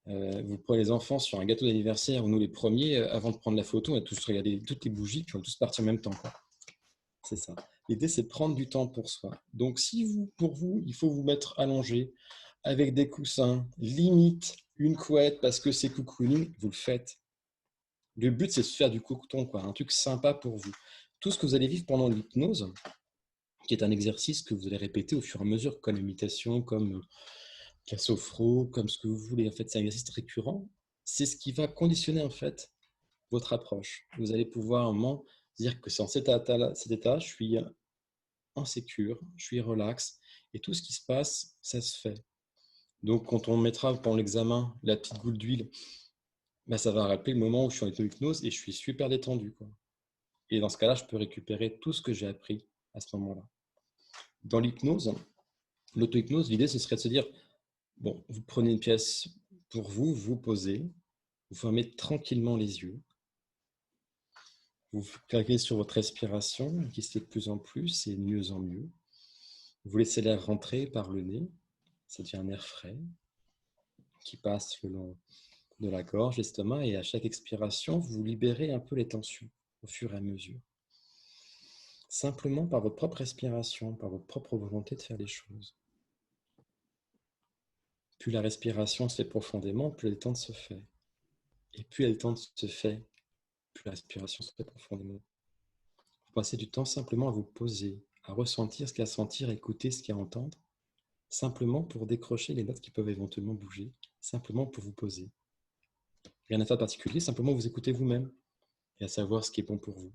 Vous prenez les enfants sur un gâteau d'anniversaire, nous les premiers, avant de prendre la photo, on a tous regardé toutes les bougies, puis on a tous parti en même temps, quoi. C'est ça. L'idée, c'est de prendre du temps pour soi. Donc, si pour vous, il faut vous mettre allongé avec des coussins, limite une couette parce que c'est cocooning, vous le faites. Le but, c'est de se faire du coton, quoi, un truc sympa pour vous. Tout ce que vous allez vivre pendant l'hypnose, qui est un exercice que vous allez répéter au fur et à mesure, comme l'imitation, comme la sophro, comme ce que vous voulez. En fait, c'est un exercice récurrent. C'est ce qui va conditionner en fait votre approche. Vous allez pouvoir à un moment dire que c'est en cet état, je suis en sécure, je suis relax, et tout ce qui se passe, ça se fait. Donc, quand on mettra pendant l'examen la petite goutte d'huile, ça va rappeler le moment où je suis en hypnose et je suis super détendu, quoi. Et dans ce cas-là, je peux récupérer tout ce que j'ai appris à ce moment-là. Dans l'hypnose, l'auto-hypnose, l'idée, ce serait de se dire, bon, vous prenez une pièce pour vous, vous posez, vous fermez tranquillement les yeux, vous claquez sur votre respiration, qui se fait de plus en plus et de mieux en mieux. Vous laissez l'air rentrer par le nez, ça devient un air frais qui passe le long de la gorge, l'estomac, et à chaque expiration, vous libérez un peu les tensions au fur et à mesure. Simplement par votre propre respiration, par votre propre volonté de faire les choses. Plus la respiration se fait profondément, plus la détente se fait. Et plus la détente se fait, plus la respiration se fait profondément. Vous passez du temps simplement à vous poser, à ressentir ce qu'il y a à sentir, à écouter ce qu'il y a à entendre, simplement pour décrocher les notes qui peuvent éventuellement bouger, simplement pour vous poser. Rien à faire de particulier, simplement vous écoutez vous-même et à savoir ce qui est bon pour vous.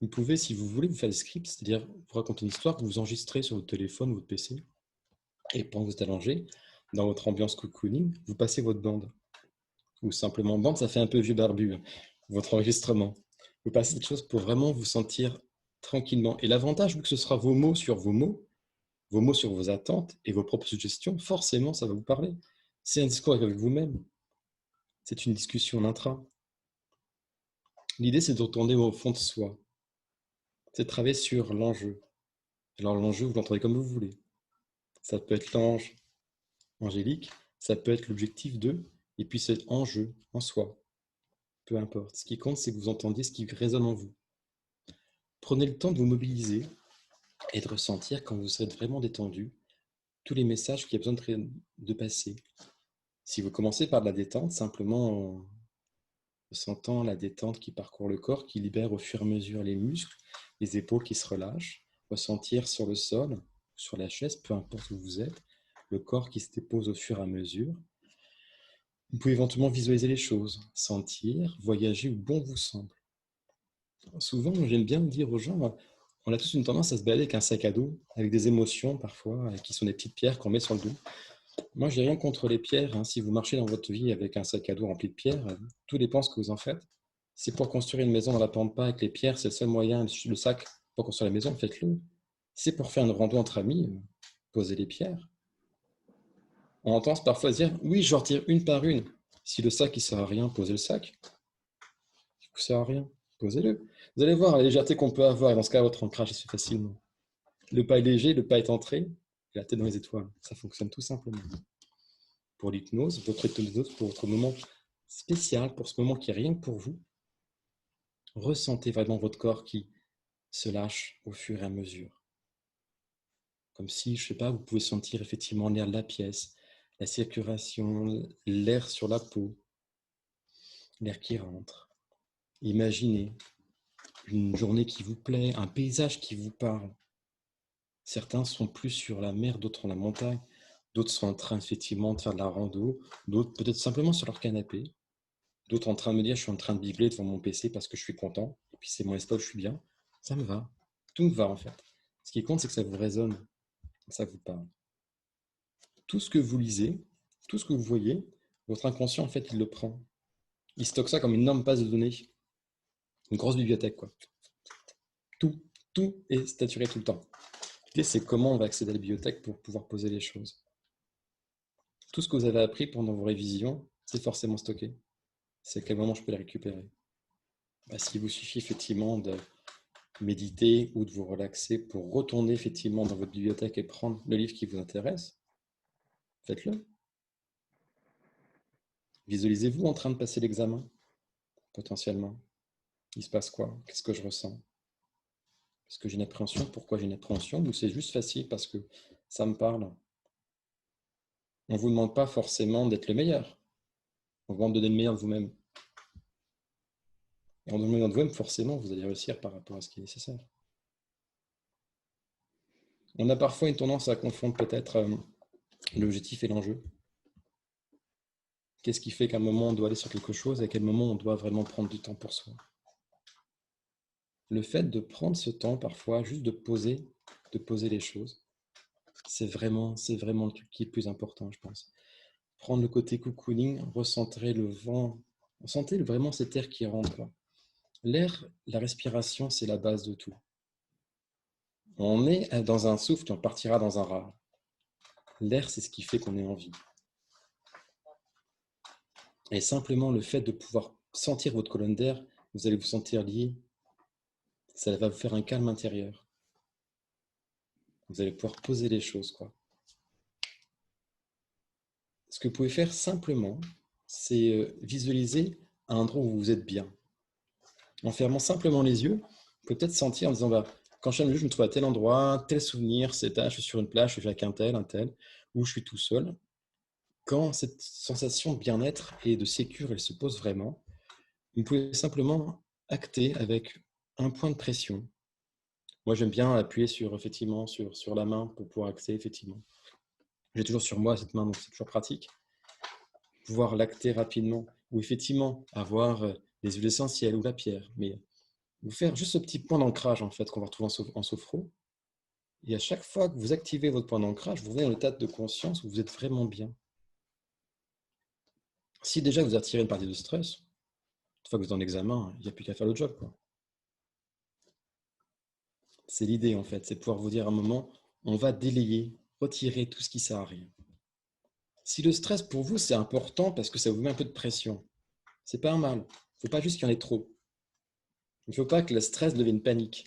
Vous pouvez, si vous voulez, vous faire des scripts, c'est-à-dire vous raconter une histoire que vous enregistrez sur votre téléphone ou votre PC, et pendant que vous êtes allongé, dans votre ambiance cocooning, vous passez votre bande. Ou simplement bande, ça fait un peu vieux barbu, votre enregistrement. Vous passez quelque chose pour vraiment vous sentir tranquillement. Et l'avantage, vu que ce sera vos mots sur vos attentes et vos propres suggestions, forcément, ça va vous parler. C'est un discours avec vous-même. C'est une discussion intra. L'idée, c'est de retourner au fond de soi. C'est de travailler sur l'enjeu. Alors l'enjeu, vous l'entendez comme vous voulez. Ça peut être l'ange angélique, ça peut être l'objectif de, et puis c'est enjeu en soi. Peu importe. Ce qui compte, c'est que vous entendiez ce qui résonne en vous. Prenez le temps de vous mobiliser et de ressentir, quand vous serez vraiment détendu, tous les messages qu'il y a besoin de passer. Si vous commencez par de la détente, simplement en ressentant la détente qui parcourt le corps, qui libère au fur et à mesure les muscles, les épaules qui se relâchent, ressentir sur le sol, sur la chaise, peu importe où vous êtes, le corps qui se dépose au fur et à mesure. Vous pouvez éventuellement visualiser les choses, sentir, voyager où bon vous semble. Souvent, j'aime bien dire aux gens, on a tous une tendance à se balader avec un sac à dos, avec des émotions parfois, qui sont des petites pierres qu'on met sur le dos. Moi, j'ai rien contre les pierres, hein. Si vous marchez dans votre vie avec un sac à dos rempli de pierres, tout dépend ce que vous en faites. C'est pour construire une maison dans la pampa avec les pierres, c'est le seul moyen, le sac pour construire la maison, faites-le. C'est pour faire une rando entre amis, posez les pierres. On entend parfois dire, oui, je retire une par une. Si le sac, il ne sert à rien, posez le sac. Il ne sert à rien, posez-le. Vous allez voir la légèreté qu'on peut avoir, et dans ce cas, votre ancrage se fait facilement. Le pas est léger, le pas est entré, et la tête dans les étoiles. Ça fonctionne tout simplement. Pour l'hypnose, votre hypnose, pour votre moment spécial, pour ce moment qui est rien que pour vous, ressentez vraiment votre corps qui se lâche au fur et à mesure. Comme si, je ne sais pas, vous pouvez sentir effectivement l'air de la pièce, la circulation, l'air sur la peau, l'air qui rentre. Imaginez une journée qui vous plaît, un paysage qui vous parle. Certains sont plus sur la mer, d'autres en la montagne, d'autres sont en train effectivement de faire de la rando, d'autres peut-être simplement sur leur canapé, d'autres en train de me dire je suis en train de bigler devant mon PC parce que je suis content, et puis c'est mon espace où je suis bien. Ça me va, tout me va en fait. Ce qui compte, c'est que ça vous résonne, que ça vous parle. tout ce que vous lisez, tout ce que vous voyez, votre inconscient, en fait, il le prend. Il stocke ça comme une énorme base de données. Une grosse bibliothèque, quoi. Tout est saturé tout le temps. L'idée, c'est comment on va accéder à la bibliothèque pour pouvoir poser les choses. Tout ce que vous avez appris pendant vos révisions, c'est forcément stocké. C'est à quel moment je peux les récupérer. S'il vous suffit effectivement de méditer ou de vous relaxer pour retourner effectivement dans votre bibliothèque et prendre le livre qui vous intéresse, faites-le. Visualisez-vous en train de passer l'examen, potentiellement. Il se passe quoi? Qu'est-ce que je ressens? Est-ce que j'ai une appréhension? Pourquoi j'ai une appréhension? Ou c'est juste facile parce que ça me parle? On ne vous demande pas forcément d'être le meilleur. On vous demande de donner le meilleur de vous-même. Et en donnant le meilleur de vous-même, forcément, vous allez réussir par rapport à ce qui est nécessaire. On a parfois une tendance à confondre peut-être l'objectif et l'enjeu. Qu'est-ce qui fait qu'à un moment, on doit aller sur quelque chose et à quel moment on doit vraiment prendre du temps pour soi? Le fait de prendre ce temps, parfois, juste de poser les choses, c'est vraiment le truc qui est le plus important, je pense. Prendre le côté cocooning, recentrer le vent, sentez vraiment cet air qui rentre. L'air, la respiration, c'est la base de tout. On est dans un souffle et on partira dans un rare. L'air, c'est ce qui fait qu'on est en vie. Et simplement le fait de pouvoir sentir votre colonne d'air, vous allez vous sentir lié. Ça va vous faire un calme intérieur. Vous allez pouvoir poser les choses, quoi. Ce que vous pouvez faire simplement, c'est visualiser un endroit où vous êtes bien. En fermant simplement les yeux, vous pouvez peut-être sentir en disant quand je ferme les yeux, je me trouve à tel endroit, tel souvenir, c'est je suis sur une plage, je suis avec un tel, ou je suis tout seul. Quand cette sensation de bien-être et de sécurité, elle se pose vraiment, vous pouvez simplement acter avec un point de pression. Moi, j'aime bien appuyer effectivement sur la main pour pouvoir acter, effectivement. J'ai toujours sur moi cette main, donc c'est toujours pratique. Pouvoir l'acter rapidement, ou effectivement avoir des huiles essentielles ou la pierre, mais vous faire juste ce petit point d'ancrage en fait qu'on va retrouver en sophro. Et à chaque fois que vous activez votre point d'ancrage, vous venez dans l'état de conscience où vous êtes vraiment bien. Si déjà vous attirez une partie de stress, une fois que vous êtes en examen, il n'y a plus qu'à faire le job, quoi. C'est l'idée en fait, c'est pouvoir vous dire à un moment, on va délayer, retirer tout ce qui ne sert à rien. Si le stress pour vous c'est important parce que ça vous met un peu de pression, c'est pas un mal. Il ne faut pas juste qu'il y en ait trop. Il ne faut pas que le stress devienne panique.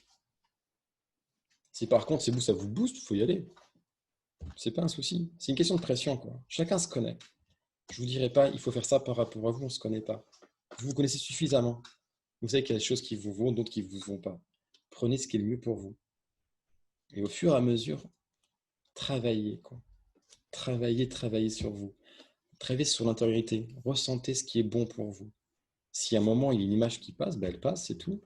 Si par contre c'est vous, ça vous booste, il faut y aller. C'est pas un souci. C'est une question de pression, quoi. Chacun se connaît. Je ne vous dirai pas, il faut faire ça par rapport à vous, on ne se connaît pas. Vous vous connaissez suffisamment. Vous savez qu'il y a des choses qui vous vont, d'autres qui ne vous vont pas. Prenez ce qui est le mieux pour vous. Et au fur et à mesure, travaillez, quoi. Travaillez sur vous. Travaillez sur l'intériorité. Ressentez ce qui est bon pour vous. Si à un moment, il y a une image qui passe, elle passe, c'est tout.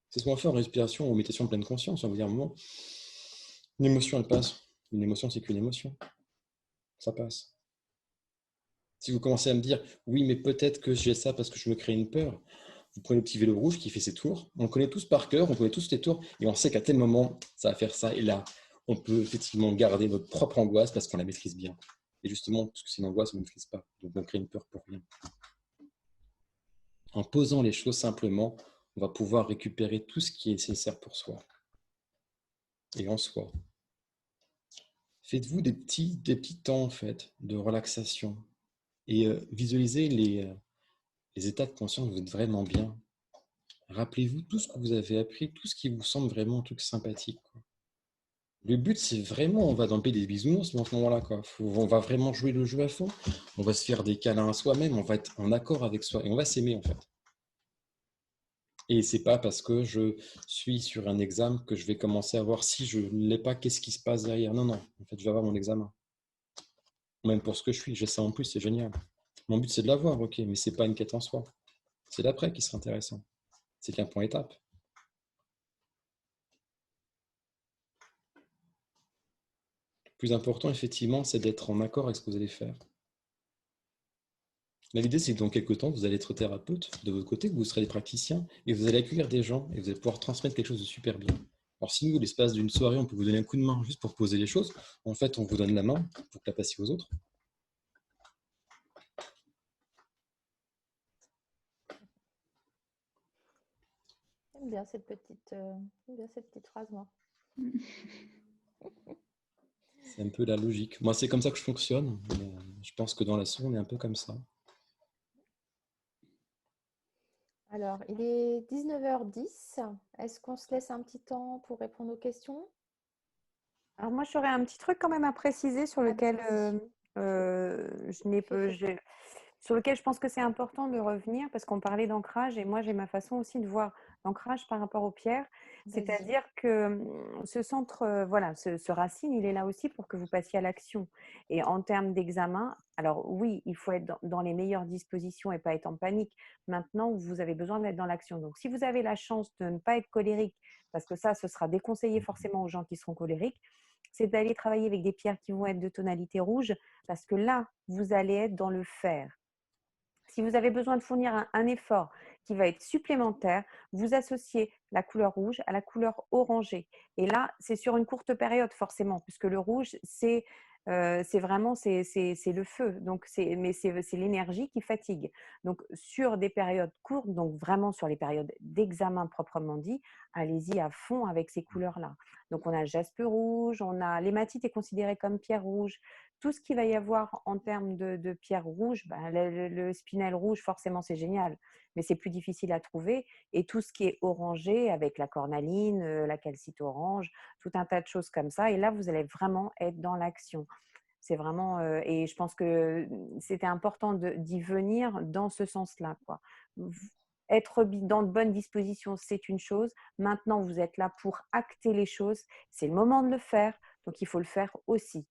C'est ce qu'on va faire en respiration ou en méditation de pleine conscience. On va dire à un moment, une émotion, elle passe. Une émotion, c'est qu'une émotion. Ça passe. Si vous commencez à me dire, oui, mais peut-être que j'ai ça parce que je me crée une peur, vous prenez le petit vélo rouge qui fait ses tours. On le connaît tous par cœur, on connaît tous les tours, et on sait qu'à tel moment, ça va faire ça. Et là, on peut effectivement garder notre propre angoisse parce qu'on la maîtrise bien. Et justement, parce que c'est une angoisse, on ne maîtrise pas. Donc, on crée une peur pour rien. En posant les choses simplement, on va pouvoir récupérer tout ce qui est nécessaire pour soi et en soi. Faites-vous des petits temps en fait, de relaxation et visualisez les états de conscience où vous êtes vraiment bien. Rappelez-vous tout ce que vous avez appris, tout ce qui vous semble vraiment un truc sympathique, quoi. Le but, c'est vraiment, on va dans le pays des bisounours, mais en ce moment-là, quoi. On va vraiment jouer le jeu à fond. On va se faire des câlins à soi-même, on va être en accord avec soi et on va s'aimer en fait. Et c'est pas parce que je suis sur un examen que je vais commencer à voir si je ne l'ai pas, qu'est-ce qui se passe derrière. Non, non, en fait, je vais avoir mon examen. Même pour ce que je suis, j'ai ça en plus, c'est génial. Mon but, c'est de l'avoir, ok, mais c'est pas une quête en soi. C'est l'après qui sera intéressant. C'est qu'un point étape. Le plus important, effectivement, c'est d'être en accord avec ce que vous allez faire. L'idée, c'est que dans quelques temps, vous allez être thérapeute de votre côté, que vous serez des praticiens, et vous allez accueillir des gens, et vous allez pouvoir transmettre quelque chose de super bien. Alors, si nous, l'espace d'une soirée, on peut vous donner un coup de main juste pour poser les choses, en fait, on vous donne la main pour la passer aux autres. J'aime bien cette petite phrase, moi. C'est un peu la logique. Moi, c'est comme ça que je fonctionne. Mais je pense que dans l'assaut, on est un peu comme ça. Alors, il est 19h10. Est-ce qu'on se laisse un petit temps pour répondre aux questions? Alors moi, j'aurais un petit truc quand même à préciser sur lequel sur lequel je pense que c'est important de revenir parce qu'on parlait d'ancrage et moi j'ai ma façon aussi de voir l'ancrage par rapport aux pierres. C'est-à-dire que ce centre, voilà, ce racine, il est là aussi pour que vous passiez à l'action. Et en termes d'examen, alors oui, il faut être dans les meilleures dispositions et pas être en panique. Maintenant, vous avez besoin d'être dans l'action. Donc si vous avez la chance de ne pas être colérique, parce que ça, ce sera déconseillé forcément aux gens qui seront colériques, c'est d'aller travailler avec des pierres qui vont être de tonalité rouge parce que là, vous allez être dans le faire. Si vous avez besoin de fournir un effort qui va être supplémentaire, vous associez la couleur rouge à la couleur orangée. Et là, c'est sur une courte période forcément, puisque le rouge, c'est vraiment le feu. Donc, mais c'est l'énergie qui fatigue. Donc, sur des périodes courtes, donc vraiment sur les périodes d'examen proprement dit, allez-y à fond avec ces couleurs-là. Donc, on a le jaspe rouge, l'hématite est considérée comme pierre rouge. Tout ce qu'il va y avoir en termes de pierres rouges, le spinel rouge, forcément, c'est génial, mais c'est plus difficile à trouver. Et tout ce qui est orangé, avec la cornaline, la calcite orange, tout un tas de choses comme ça. Et là, vous allez vraiment être dans l'action. C'est vraiment, et je pense que c'était important d'y venir dans ce sens-là, quoi. Être dans de bonnes dispositions, c'est une chose. Maintenant, vous êtes là pour acter les choses. C'est le moment de le faire, donc il faut le faire aussi.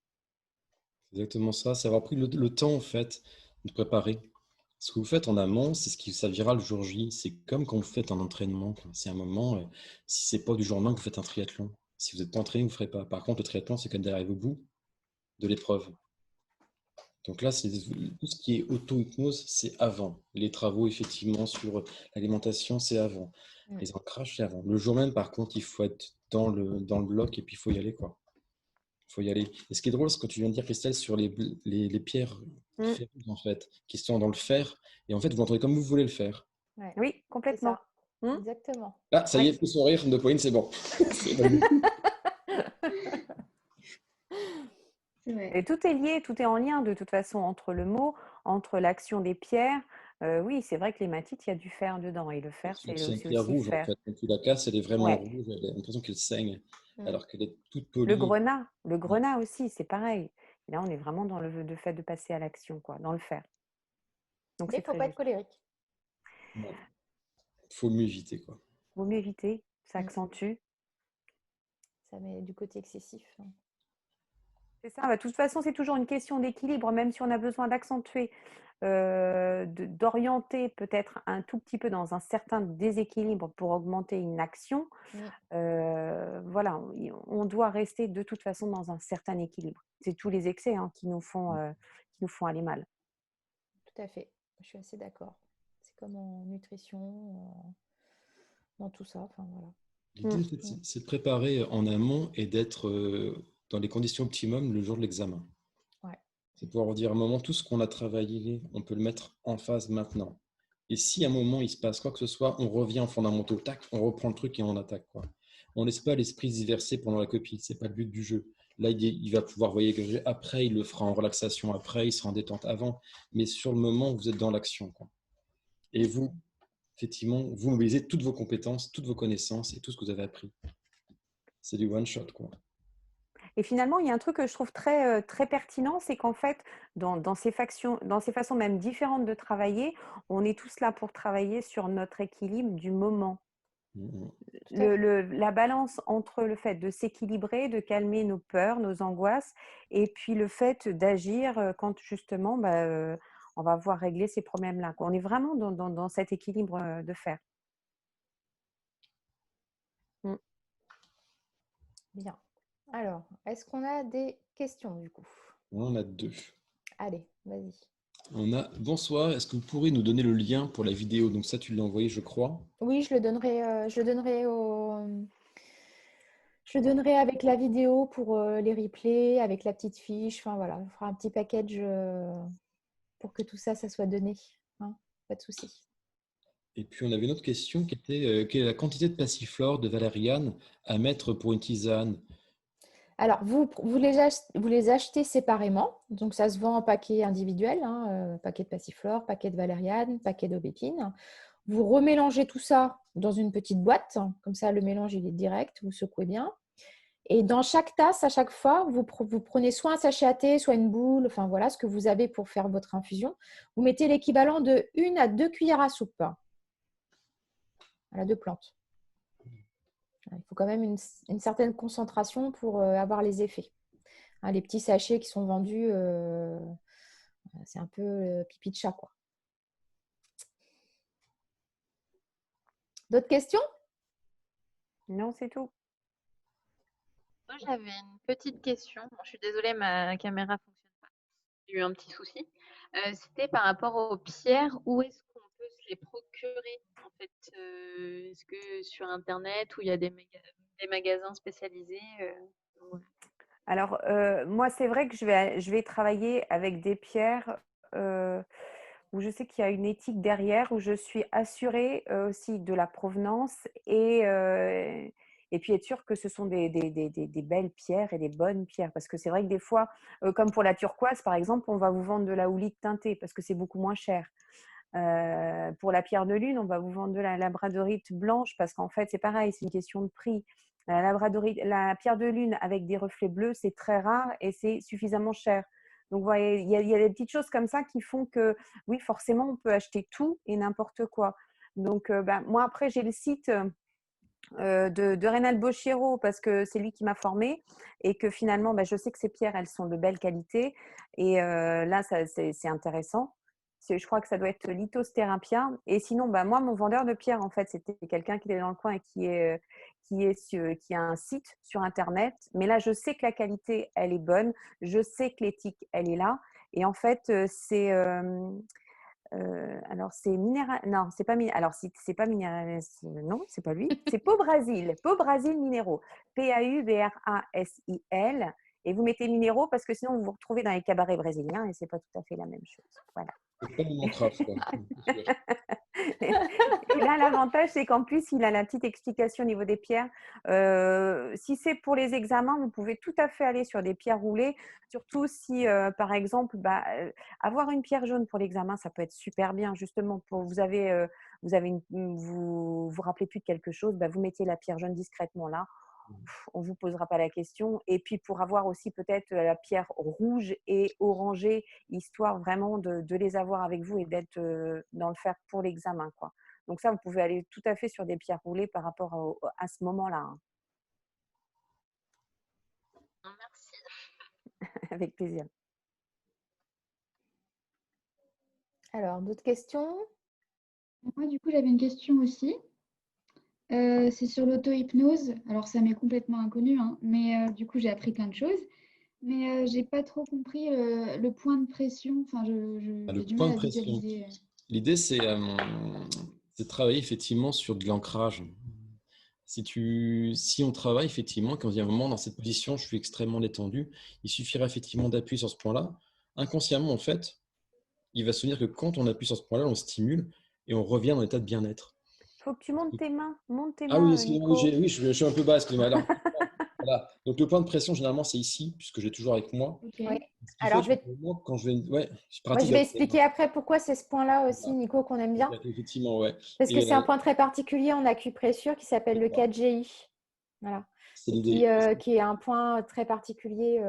C'est exactement ça. C'est avoir pris le temps, en fait, de préparer. Ce que vous faites en amont, c'est ce qui vous servira le jour J. C'est comme quand vous faites un entraînement. C'est un moment, si c'est pas du jour au lendemain que vous faites un triathlon. Si vous n'êtes pas entraîné, vous ne ferez pas. Par contre, le triathlon, c'est quand d'arriver au bout de l'épreuve. Donc là, tout ce qui est auto-hypnose, c'est avant. Les travaux, effectivement, sur l'alimentation, c'est avant. Les ancrages, c'est avant. Le jour même, par contre, il faut être dans le bloc et puis il faut y aller, quoi. Il faut y aller. Et ce qui est drôle, c'est ce que tu viens de dire, Christelle, sur les pierres ferrées, en fait, qui sont dans le fer. Et en fait, vous l'entendez comme vous voulez le faire. Ouais. Oui, complètement. Exactement. Ah, ça y est, plus son rire de Pauline, c'est bon. C'est bon. Et tout est lié, tout est en lien de toute façon entre le mot, entre l'action des pierres. Oui, c'est vrai que l'hématite, il y a du fer dedans. Et le fer, c'est C'est une aussi pierre rouge, en fer. fait. Quand tu la casses, elle est vraiment Ouais. rouge. Elle a l'impression qu'elle saigne, alors qu'elle est toute Le polie. grenat aussi, c'est pareil. Et là, on est vraiment dans le fait de passer à l'action, quoi, dans le faire. Donc, Mais il ne faut pas être colérique. Il faut mieux éviter, quoi. Vaut mieux éviter, ça accentue. Ça met du côté excessif. C'est ça. De toute façon, c'est toujours une question d'équilibre, même si on a besoin d'accentuer, d'orienter peut-être un tout petit peu dans un certain déséquilibre pour augmenter une action. Voilà, on doit rester de toute façon dans un certain équilibre. C'est tous les excès qui nous font aller mal. Tout à fait, je suis assez d'accord. C'est comme en nutrition, dans tout ça. Enfin, voilà. L'idée, c'est de préparer en amont et d'être dans les conditions optimum le jour de l'examen. Ouais. C'est pouvoir dire à un moment, tout ce qu'on a travaillé, on peut le mettre en phase maintenant. Et si à un moment, il se passe quoi que ce soit, on revient en fondamentaux, tac, on reprend le truc et on attaque, quoi. On ne laisse pas l'esprit se diverser pendant la copie, ce n'est pas le but du jeu. Là, il va pouvoir voyager après, il le fera en relaxation après, il sera en détente avant. Mais sur le moment, vous êtes dans l'action, quoi. Et vous, effectivement, vous mobilisez toutes vos compétences, toutes vos connaissances et tout ce que vous avez appris. C'est du one shot, quoi. Et finalement, il y a un truc que je trouve très, très pertinent, c'est qu'en fait, dans ces façons même différentes de travailler, on est tous là pour travailler sur notre équilibre du moment. La balance entre le fait de s'équilibrer, de calmer nos peurs, nos angoisses, et puis le fait d'agir quand justement on va voir régler ces problèmes-là. On est vraiment dans cet équilibre de faire. Bien. Alors, est-ce qu'on a des questions du coup? On en a deux. Allez, vas-y. On a bonsoir, est-ce que vous pourrez nous donner le lien pour la vidéo? Donc ça, tu l'as envoyé, je crois. Oui, je le donnerai Je donnerai avec la vidéo pour les replays, avec la petite fiche. Enfin voilà, on fera un petit package pour que tout ça, ça soit donné. Hein, pas de souci. Et puis, on avait une autre question qui était quelle est la quantité de passiflore de valériane à mettre pour une tisane? Alors, vous les achetez séparément. Donc, ça se vend en paquet individuel, hein, paquet de passiflore, paquet de valériane, paquet d'aubépine. Vous remélangez tout ça dans une petite boîte. Comme ça, le mélange, il est direct. Vous secouez bien. Et dans chaque tasse, à chaque fois, vous prenez soit un sachet à thé, soit une boule, enfin voilà ce que vous avez pour faire votre infusion. Vous mettez l'équivalent de 1 à 2 cuillères à soupe de plantes. Il faut quand même une certaine concentration pour avoir les effets. Hein, les petits sachets qui sont vendus, c'est un peu pipi de chat, quoi. D'autres questions? Non, c'est tout. Moi, j'avais une petite question. Bon, je suis désolée, ma caméra fonctionne pas. J'ai eu un petit souci. C'était par rapport aux pierres. Où est-ce qu'on peut se les procurer en fait? Est-ce que sur Internet ou il y a des magasins spécialisés voilà. Alors, moi, c'est vrai que je vais travailler avec des pierres où je sais qu'il y a une éthique derrière, où je suis assurée aussi de la provenance et puis être sûre que ce sont des belles pierres et des bonnes pierres. Parce que c'est vrai que des fois, comme pour la turquoise, par exemple, on va vous vendre de la houlite teintée parce que c'est beaucoup moins cher. Pour la pierre de lune, on va vous vendre de la labradorite blanche parce qu'en fait, c'est pareil, c'est une question de prix. La pierre de lune avec des reflets bleus, c'est très rare et c'est suffisamment cher. Donc, vous voyez, il y a des petites choses comme ça qui font que, oui, forcément, on peut acheter tout et n'importe quoi. Donc, moi, après, j'ai le site de Reynald Bochero parce que c'est lui qui m'a formée et que finalement, je sais que ces pierres, elles sont de belle qualité. Et là, c'est intéressant. Je crois que ça doit être Lithos Therapia. Et sinon, moi, mon vendeur de pierres, en fait, c'était quelqu'un qui était dans le coin et qui a un site sur Internet. Mais là, je sais que la qualité, elle est bonne. Je sais que l'éthique, elle est là. Et en fait, c'est… alors c'est minéral, non, c'est pas alors c'est pas minéral, non, c'est pas lui, c'est Pau Brasil Minéraux, Paubrasil, et vous mettez minéraux parce que sinon vous vous retrouvez dans les cabarets brésiliens et c'est pas tout à fait la même chose. Voilà. C'est pas mon trace, quoi. Et là, l'avantage, c'est qu'en plus, il a la petite explication au niveau des pierres. Si c'est pour les examens, vous pouvez tout à fait aller sur des pierres roulées, surtout si, par exemple, avoir une pierre jaune pour l'examen, ça peut être super bien, justement. Vous vous rappelez plus de quelque chose, vous mettez la pierre jaune discrètement là. On ne vous posera pas la question. Et puis, pour avoir aussi peut-être la pierre rouge et orangée, histoire vraiment de les avoir avec vous et d'être dans le faire pour l'examen, quoi. Donc ça, vous pouvez aller tout à fait sur des pierres roulées par rapport à ce moment-là. Hein. Merci. Avec plaisir. Alors, d'autres questions? Moi, du coup, j'avais une question aussi. C'est sur l'auto-hypnose. Alors, ça m'est complètement inconnu, hein, mais du coup, j'ai appris plein de choses. Mais j'ai pas trop compris le point de pression. Enfin, Le j'ai du point mal de à pression. visualiser. L'idée, c'est de travailler effectivement sur de l'ancrage. Si on travaille effectivement, quand il y a un moment dans cette position, je suis extrêmement détendu, il suffirait effectivement d'appuyer sur ce point-là. Inconsciemment, en fait, il va se souvenir que quand on appuie sur ce point-là, on stimule et on revient dans l'état de bien-être. Il faut que tu montes tes mains. Monte tes Ah oui, mains, excusez-moi, Nico. oui, je suis un peu bas, excusez-moi. Alors, voilà. Donc le point de pression, généralement, c'est ici, puisque j'ai toujours avec moi. Ok. Oui. Ce qui Alors, fait que moi, quand je vais… Ouais, je moi, pratique je vais expliquer après pourquoi c'est ce point-là aussi, Nico, qu'on aime bien. effectivement, ouais. Parce que Et c'est un point très particulier en acupressure qui s'appelle le 4GI. Voilà. c'est Et l'idée. qui est un point très particulier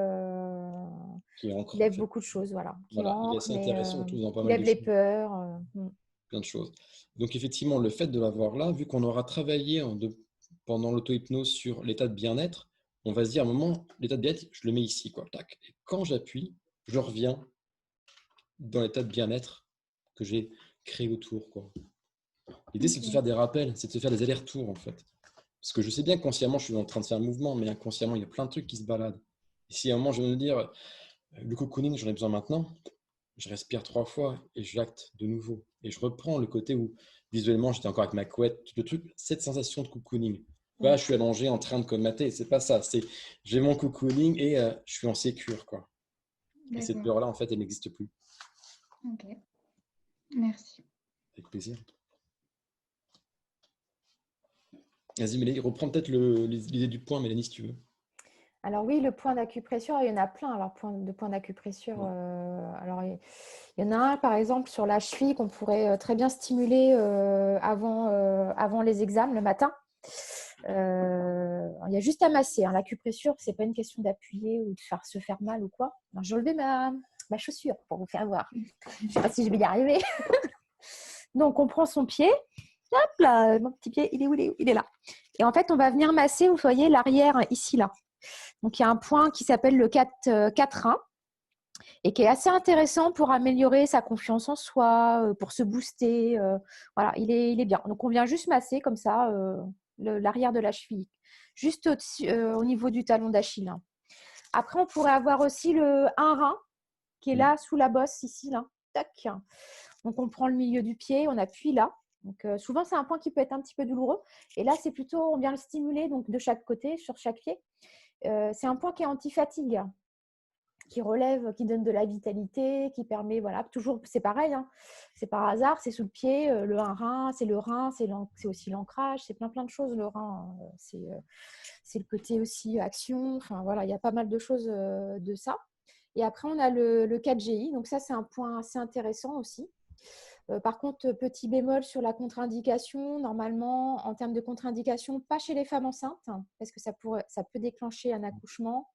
Qui ancre, qui en lève fait. beaucoup de choses. Voilà. Qui Voilà, il est ancre, assez mais intéressant, on touche dans pas qui mal lève de les choses. peurs. Plein de choses. Donc effectivement, le fait de l'avoir là, vu qu'on aura travaillé pendant l'auto-hypnose sur l'état de bien-être, on va se dire à un moment, l'état de bien-être, je le mets ici, quoi. Tac. Et quand j'appuie, je reviens dans l'état de bien-être que j'ai créé autour, quoi. L'idée, c'est de se faire des rappels, c'est de se faire des allers-retours, en fait. Parce que je sais bien que consciemment, je suis en train de faire un mouvement, mais inconsciemment, il y a plein de trucs qui se baladent. Et si à un moment, je vais me dire, le cocooning, j'en ai besoin maintenant, je respire 3 fois et je l'acte de nouveau. Et je reprends le côté où visuellement j'étais encore avec ma couette, le truc, cette sensation de cocooning. Pas, je suis allongé en train de colmater. C'est pas ça. C'est j'ai mon cocooning et je suis en sécure, quoi. Et cette D'accord. peur-là, en fait, elle n'existe plus. Ok. Merci. Avec plaisir. Vas-y, Mélanie, reprends peut-être l'idée du point, Mélanie, si tu veux. Alors oui, le point d'acupressure, il y en a plein. Alors, de points d'acupressure, alors il y en a un, par exemple, sur la cheville qu'on pourrait très bien stimuler avant les examens le matin. Il y a juste à masser. Hein. L'acupressure, c'est pas une question d'appuyer ou de se faire mal ou quoi. Alors, j'ai enlevé ma chaussure pour vous faire voir. Je ne sais pas si je vais y arriver. Donc, on prend son pied. Hop là, mon petit pied, il est où? Il est là. Et en fait, on va venir masser, vous voyez, l'arrière ici, là. Donc, il y a un point qui s'appelle le 4-1 et qui est assez intéressant pour améliorer sa confiance en soi, pour se booster. Voilà, il est bien. Donc, on vient juste masser comme ça l'arrière de la cheville, juste au niveau du talon d'Achille. Hein. Après, on pourrait avoir aussi le 1 rein qui est là, sous la bosse, ici. Là. Tac. Donc, on prend le milieu du pied, on appuie là. Donc, souvent, c'est un point qui peut être un petit peu douloureux. Et là, c'est plutôt, on vient le stimuler donc, de chaque côté, sur chaque pied. C'est un point qui est anti-fatigue, qui relève, qui donne de la vitalité, qui permet, voilà, toujours, c'est pareil, hein, c'est par hasard, c'est sous le pied, le rein, c'est le rein, c'est aussi l'ancrage, c'est plein de choses, le rein, c'est le côté aussi action, enfin voilà, il y a pas mal de choses de ça. Et après, on a le 4GI, donc ça, c'est un point assez intéressant aussi. Par contre, petit bémol sur la contre-indication, normalement, en termes de contre-indication, pas chez les femmes enceintes, hein, parce que ça peut déclencher un accouchement.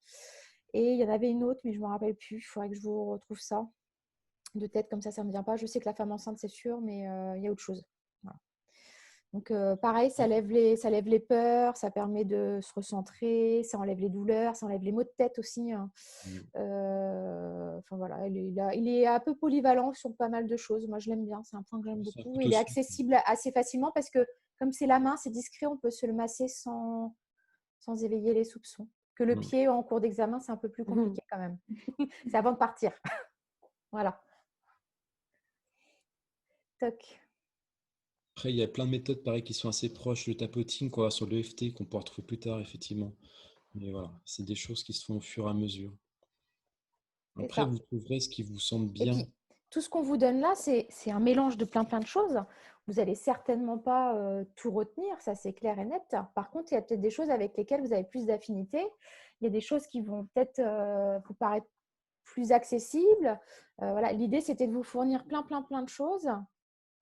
Et il y en avait une autre, mais je ne me rappelle plus. Il faudrait que je vous retrouve ça de tête, comme ça ne me vient pas. Je sais que la femme enceinte, c'est sûr, mais il y a autre chose. Voilà. Donc, pareil, ça lève les peurs, ça permet de se recentrer, ça enlève les douleurs, ça enlève les maux de tête aussi. Hein. Enfin, voilà, il est un peu polyvalent sur pas mal de choses. Moi, je l'aime bien, c'est un point que j'aime beaucoup. Il est accessible assez facilement parce que, comme c'est la main, c'est discret, on peut se le masser sans éveiller les soupçons. Que le pied en cours d'examen, c'est un peu plus compliqué quand même. C'est avant de partir. Voilà. Toc. Après, il y a plein de méthodes pareil qui sont assez proches. Le tapoting qu'on va sur l'EFT, qu'on pourra retrouver plus tard, effectivement. Mais voilà, c'est des choses qui se font au fur et à mesure. Après, vous trouverez ce qui vous semble bien. Et puis, tout ce qu'on vous donne là, c'est un mélange de plein de choses. Vous n'allez certainement pas tout retenir, ça c'est clair et net. Par contre, il y a peut-être des choses avec lesquelles vous avez plus d'affinité. Il y a des choses qui vont peut-être vous paraître plus accessibles. Voilà. L'idée, c'était de vous fournir plein de choses.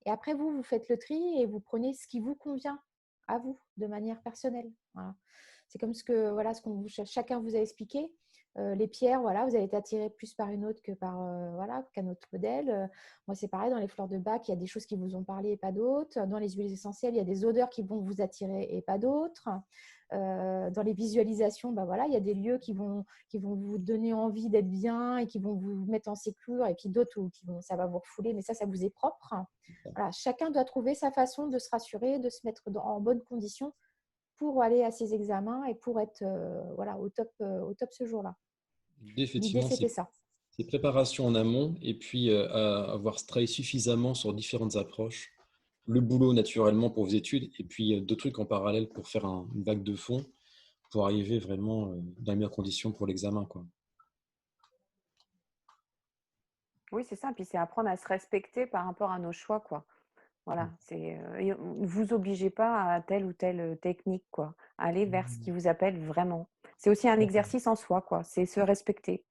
Et après, vous faites le tri et vous prenez ce qui vous convient à vous, de manière personnelle. Voilà. C'est comme ce que chacun vous a expliqué. Les pierres, voilà, vous allez être attiré plus par une autre que qu'un autre modèle. Moi, c'est pareil, dans les fleurs de bac, il y a des choses qui vous ont parlé et pas d'autres. Dans les huiles essentielles, il y a des odeurs qui vont vous attirer et pas d'autres. Dans les visualisations, voilà, il y a des lieux qui vont vous donner envie d'être bien et qui vont vous mettre en sécure, et puis d'autres où ça va vous refouler, mais ça vous est propre. Voilà, chacun doit trouver sa façon de se rassurer, de se mettre en bonne condition pour aller à ses examens et pour être au top ce jour-là. L'idée, c'était ça. C'est préparation en amont et puis avoir travaillé suffisamment sur différentes approches. Le boulot naturellement pour vos études et puis deux trucs en parallèle pour faire une vague de fond pour arriver vraiment dans les meilleures conditions pour l'examen, quoi. Oui, c'est ça. Puis c'est apprendre à se respecter par rapport à nos choix, quoi. Voilà, ne vous obligez pas à telle ou telle technique, quoi. Allez vers ce qui vous appelle vraiment. C'est aussi un exercice en soi, quoi. C'est se respecter.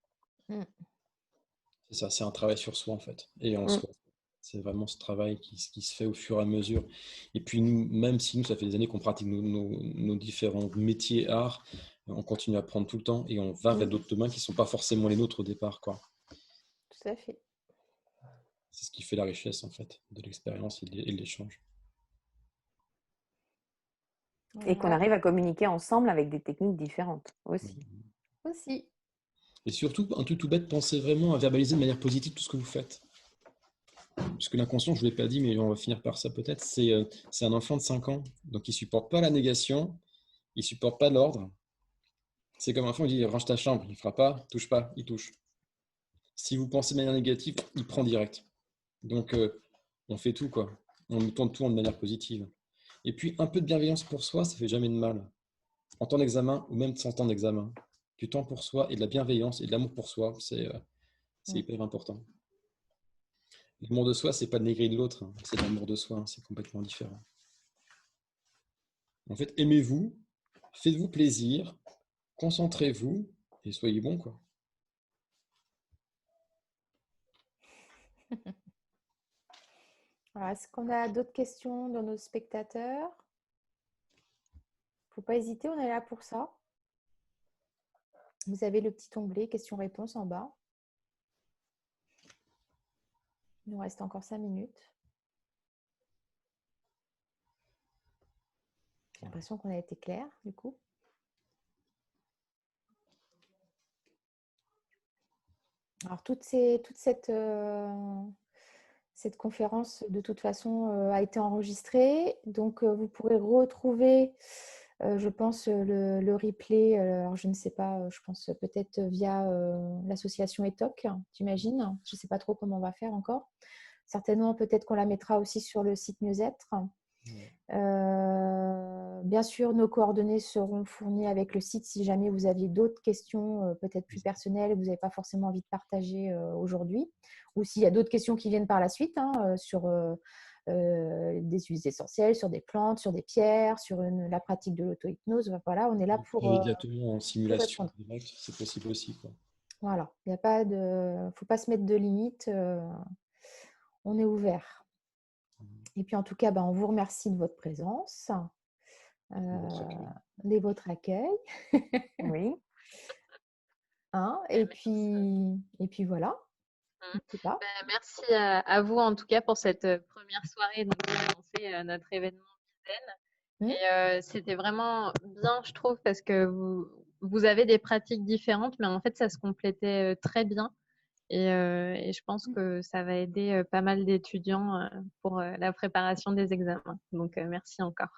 C'est ça, c'est un travail sur soi, en fait, et en soi. C'est vraiment ce travail qui se fait au fur et à mesure. Et puis, nous, même si nous, ça fait des années qu'on pratique nos différents métiers, arts, on continue à apprendre tout le temps et on va vers d'autres domaines qui ne sont pas forcément les nôtres au départ, quoi. Tout à fait. C'est ce qui fait la richesse, en fait, de l'expérience et de l'échange. Et qu'on arrive à communiquer ensemble avec des techniques différentes aussi. Et surtout, un truc tout bête, pensez vraiment à verbaliser de manière positive tout ce que vous faites. Parce que l'inconscient, je ne vous l'ai pas dit, mais on va finir par ça peut-être, c'est un enfant de 5 ans, donc il ne supporte pas la négation, il ne supporte pas l'ordre. C'est comme un enfant, il dit « range ta chambre », il ne fera pas, touche pas, il touche. Si vous pensez de manière négative, il prend direct. Donc, on fait tout, quoi. On tourne tout de manière positive. Et puis, un peu de bienveillance pour soi, ça ne fait jamais de mal. en temps d'examen ou même sans temps d'examen. Du temps pour soi et de la bienveillance et de l'amour pour soi, c'est hyper important. L'amour de soi, c'est pas de négrer de l'autre, hein, c'est de l'amour de soi, hein, c'est complètement différent. En fait, aimez-vous, faites-vous plaisir, concentrez-vous et soyez bon, quoi. Alors, est-ce qu'on a d'autres questions dans nos spectateurs? Faut pas hésiter, on est là pour ça. Vous avez le petit onglet questions-réponses en bas. Il nous reste encore 5 minutes. J'ai l'impression qu'on a été clair, du coup. Alors, toute cette conférence, de toute façon, a été enregistrée. Donc, vous pourrez retrouver, je pense, le replay. Alors, je ne sais pas, je pense peut-être via l'association ETOC, j'imagine. Je ne sais pas trop comment on va faire encore. Certainement, peut-être qu'on la mettra aussi sur le site Mieux-être. Bien sûr, nos coordonnées seront fournies avec le site si jamais vous aviez d'autres questions peut-être plus personnelles que vous n'avez pas forcément envie de partager aujourd'hui, ou s'il y a d'autres questions qui viennent par la suite sur des huiles essentielles, sur des plantes, sur des pierres, sur la pratique de l'auto-hypnose. Voilà, on est là pour Directement en simulation répondre. directe, c'est possible aussi, quoi. Voilà, il n'y a pas de, faut pas se mettre de limites. On est ouvert. Et puis en tout cas, on vous remercie de votre présence, de votre accueil. Oui. Hein, et puis voilà. Je sais pas. Merci à vous en tout cas pour cette première soirée donc, qui a lancé notre événement Zen. Et c'était vraiment bien, je trouve, parce que vous avez des pratiques différentes, mais en fait, ça se complétait très bien. Et je pense que ça va aider pas mal d'étudiants pour la préparation des examens. Donc, merci encore.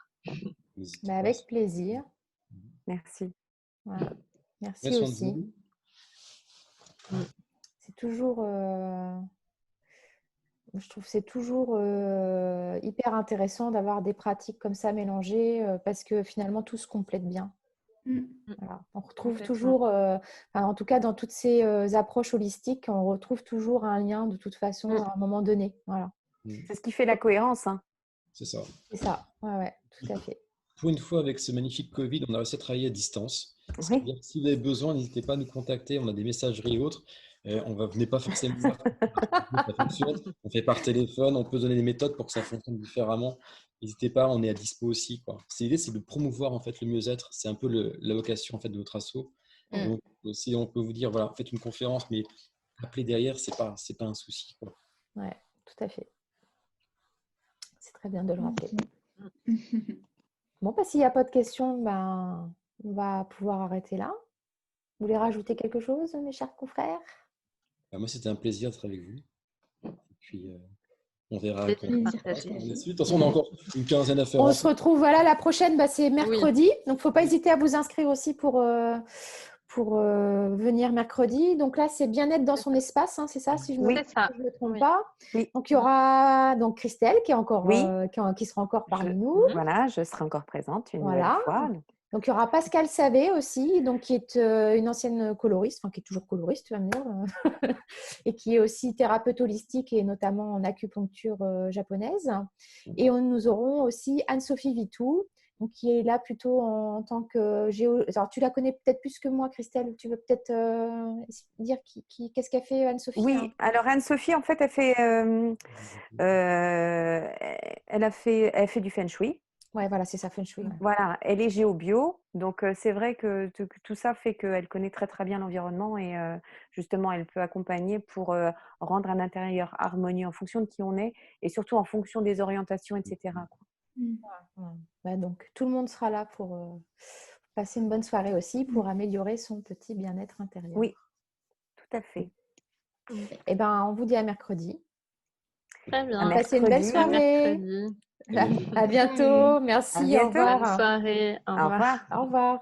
Avec plaisir. Merci. Voilà. Merci Prenez soin de aussi. vous. C'est toujours, je trouve, c'est toujours hyper intéressant d'avoir des pratiques comme ça mélangées parce que finalement tout se complète bien. Voilà. On retrouve toujours, en tout cas dans toutes ces approches holistiques, on retrouve toujours un lien de toute façon à un moment donné. Voilà. C'est ce qui fait la cohérence. Hein. C'est ça. C'est ça, ouais, tout à fait. Pour une fois, avec ce magnifique Covid, on a réussi à travailler à distance. C'est-à-dire que si vous avez besoin, n'hésitez pas à nous contacter. On a des messageries et autres. Venez pas forcément voir ça fonctionne. On fait par téléphone. On peut donner des méthodes pour que ça fonctionne différemment. N'hésitez pas, on est à dispo aussi, quoi. L'idée, c'est de promouvoir en fait le mieux-être. C'est un peu la vocation en fait de votre asso. Donc, si on peut vous dire, voilà, faites une conférence, mais appelez derrière, c'est pas un souci, quoi. Ouais, tout à fait. C'est très bien de le rappeler. Bon, s'il n'y a pas de questions, on va pouvoir arrêter là. Vous voulez rajouter quelque chose, mes chers confrères? Moi, c'était un plaisir d'être avec vous. Et puis, on verra. De toute façon, on a encore une quinzaine à faire. On se retrouve, voilà, la prochaine, c'est mercredi. Oui. Donc, il ne faut pas hésiter à vous inscrire aussi pour venir mercredi. Donc là, c'est bien-être dans son espace, hein, c'est ça, si je ne me trompe pas. Oui. Donc, il y aura Christelle qui est encore, qui sera encore parmi nous. Voilà, je serai encore présente une nouvelle fois. Donc, il y aura Pascal Savé aussi, donc, qui est une ancienne coloriste, enfin qui est toujours coloriste, tu vas me dire, et qui est aussi thérapeute holistique et notamment en acupuncture japonaise. Et nous aurons aussi Anne-Sophie Vitou, donc, qui est là plutôt en tant que Alors, tu la connais peut-être plus que moi, Christelle. Tu veux peut-être dire qu'est-ce qu'a fait Anne-Sophie? Oui, alors Anne-Sophie, en fait, elle fait du Feng Shui. Ouais, voilà, c'est ça, Feng Shui. Ouais. Voilà, elle est géo-bio. Donc, c'est vrai que tout ça fait qu'elle connaît très, très bien l'environnement et justement, elle peut accompagner pour rendre un intérieur harmonieux en fonction de qui on est et surtout en fonction des orientations, etc. Donc, tout le monde sera là pour passer une bonne soirée aussi, pour améliorer son petit bien-être intérieur. Oui, tout à fait. Eh bien, on vous dit à mercredi. Très bien. Passez une belle soirée. À bientôt. Merci. À bientôt. Au revoir. Bonne soirée. Au revoir. Au revoir.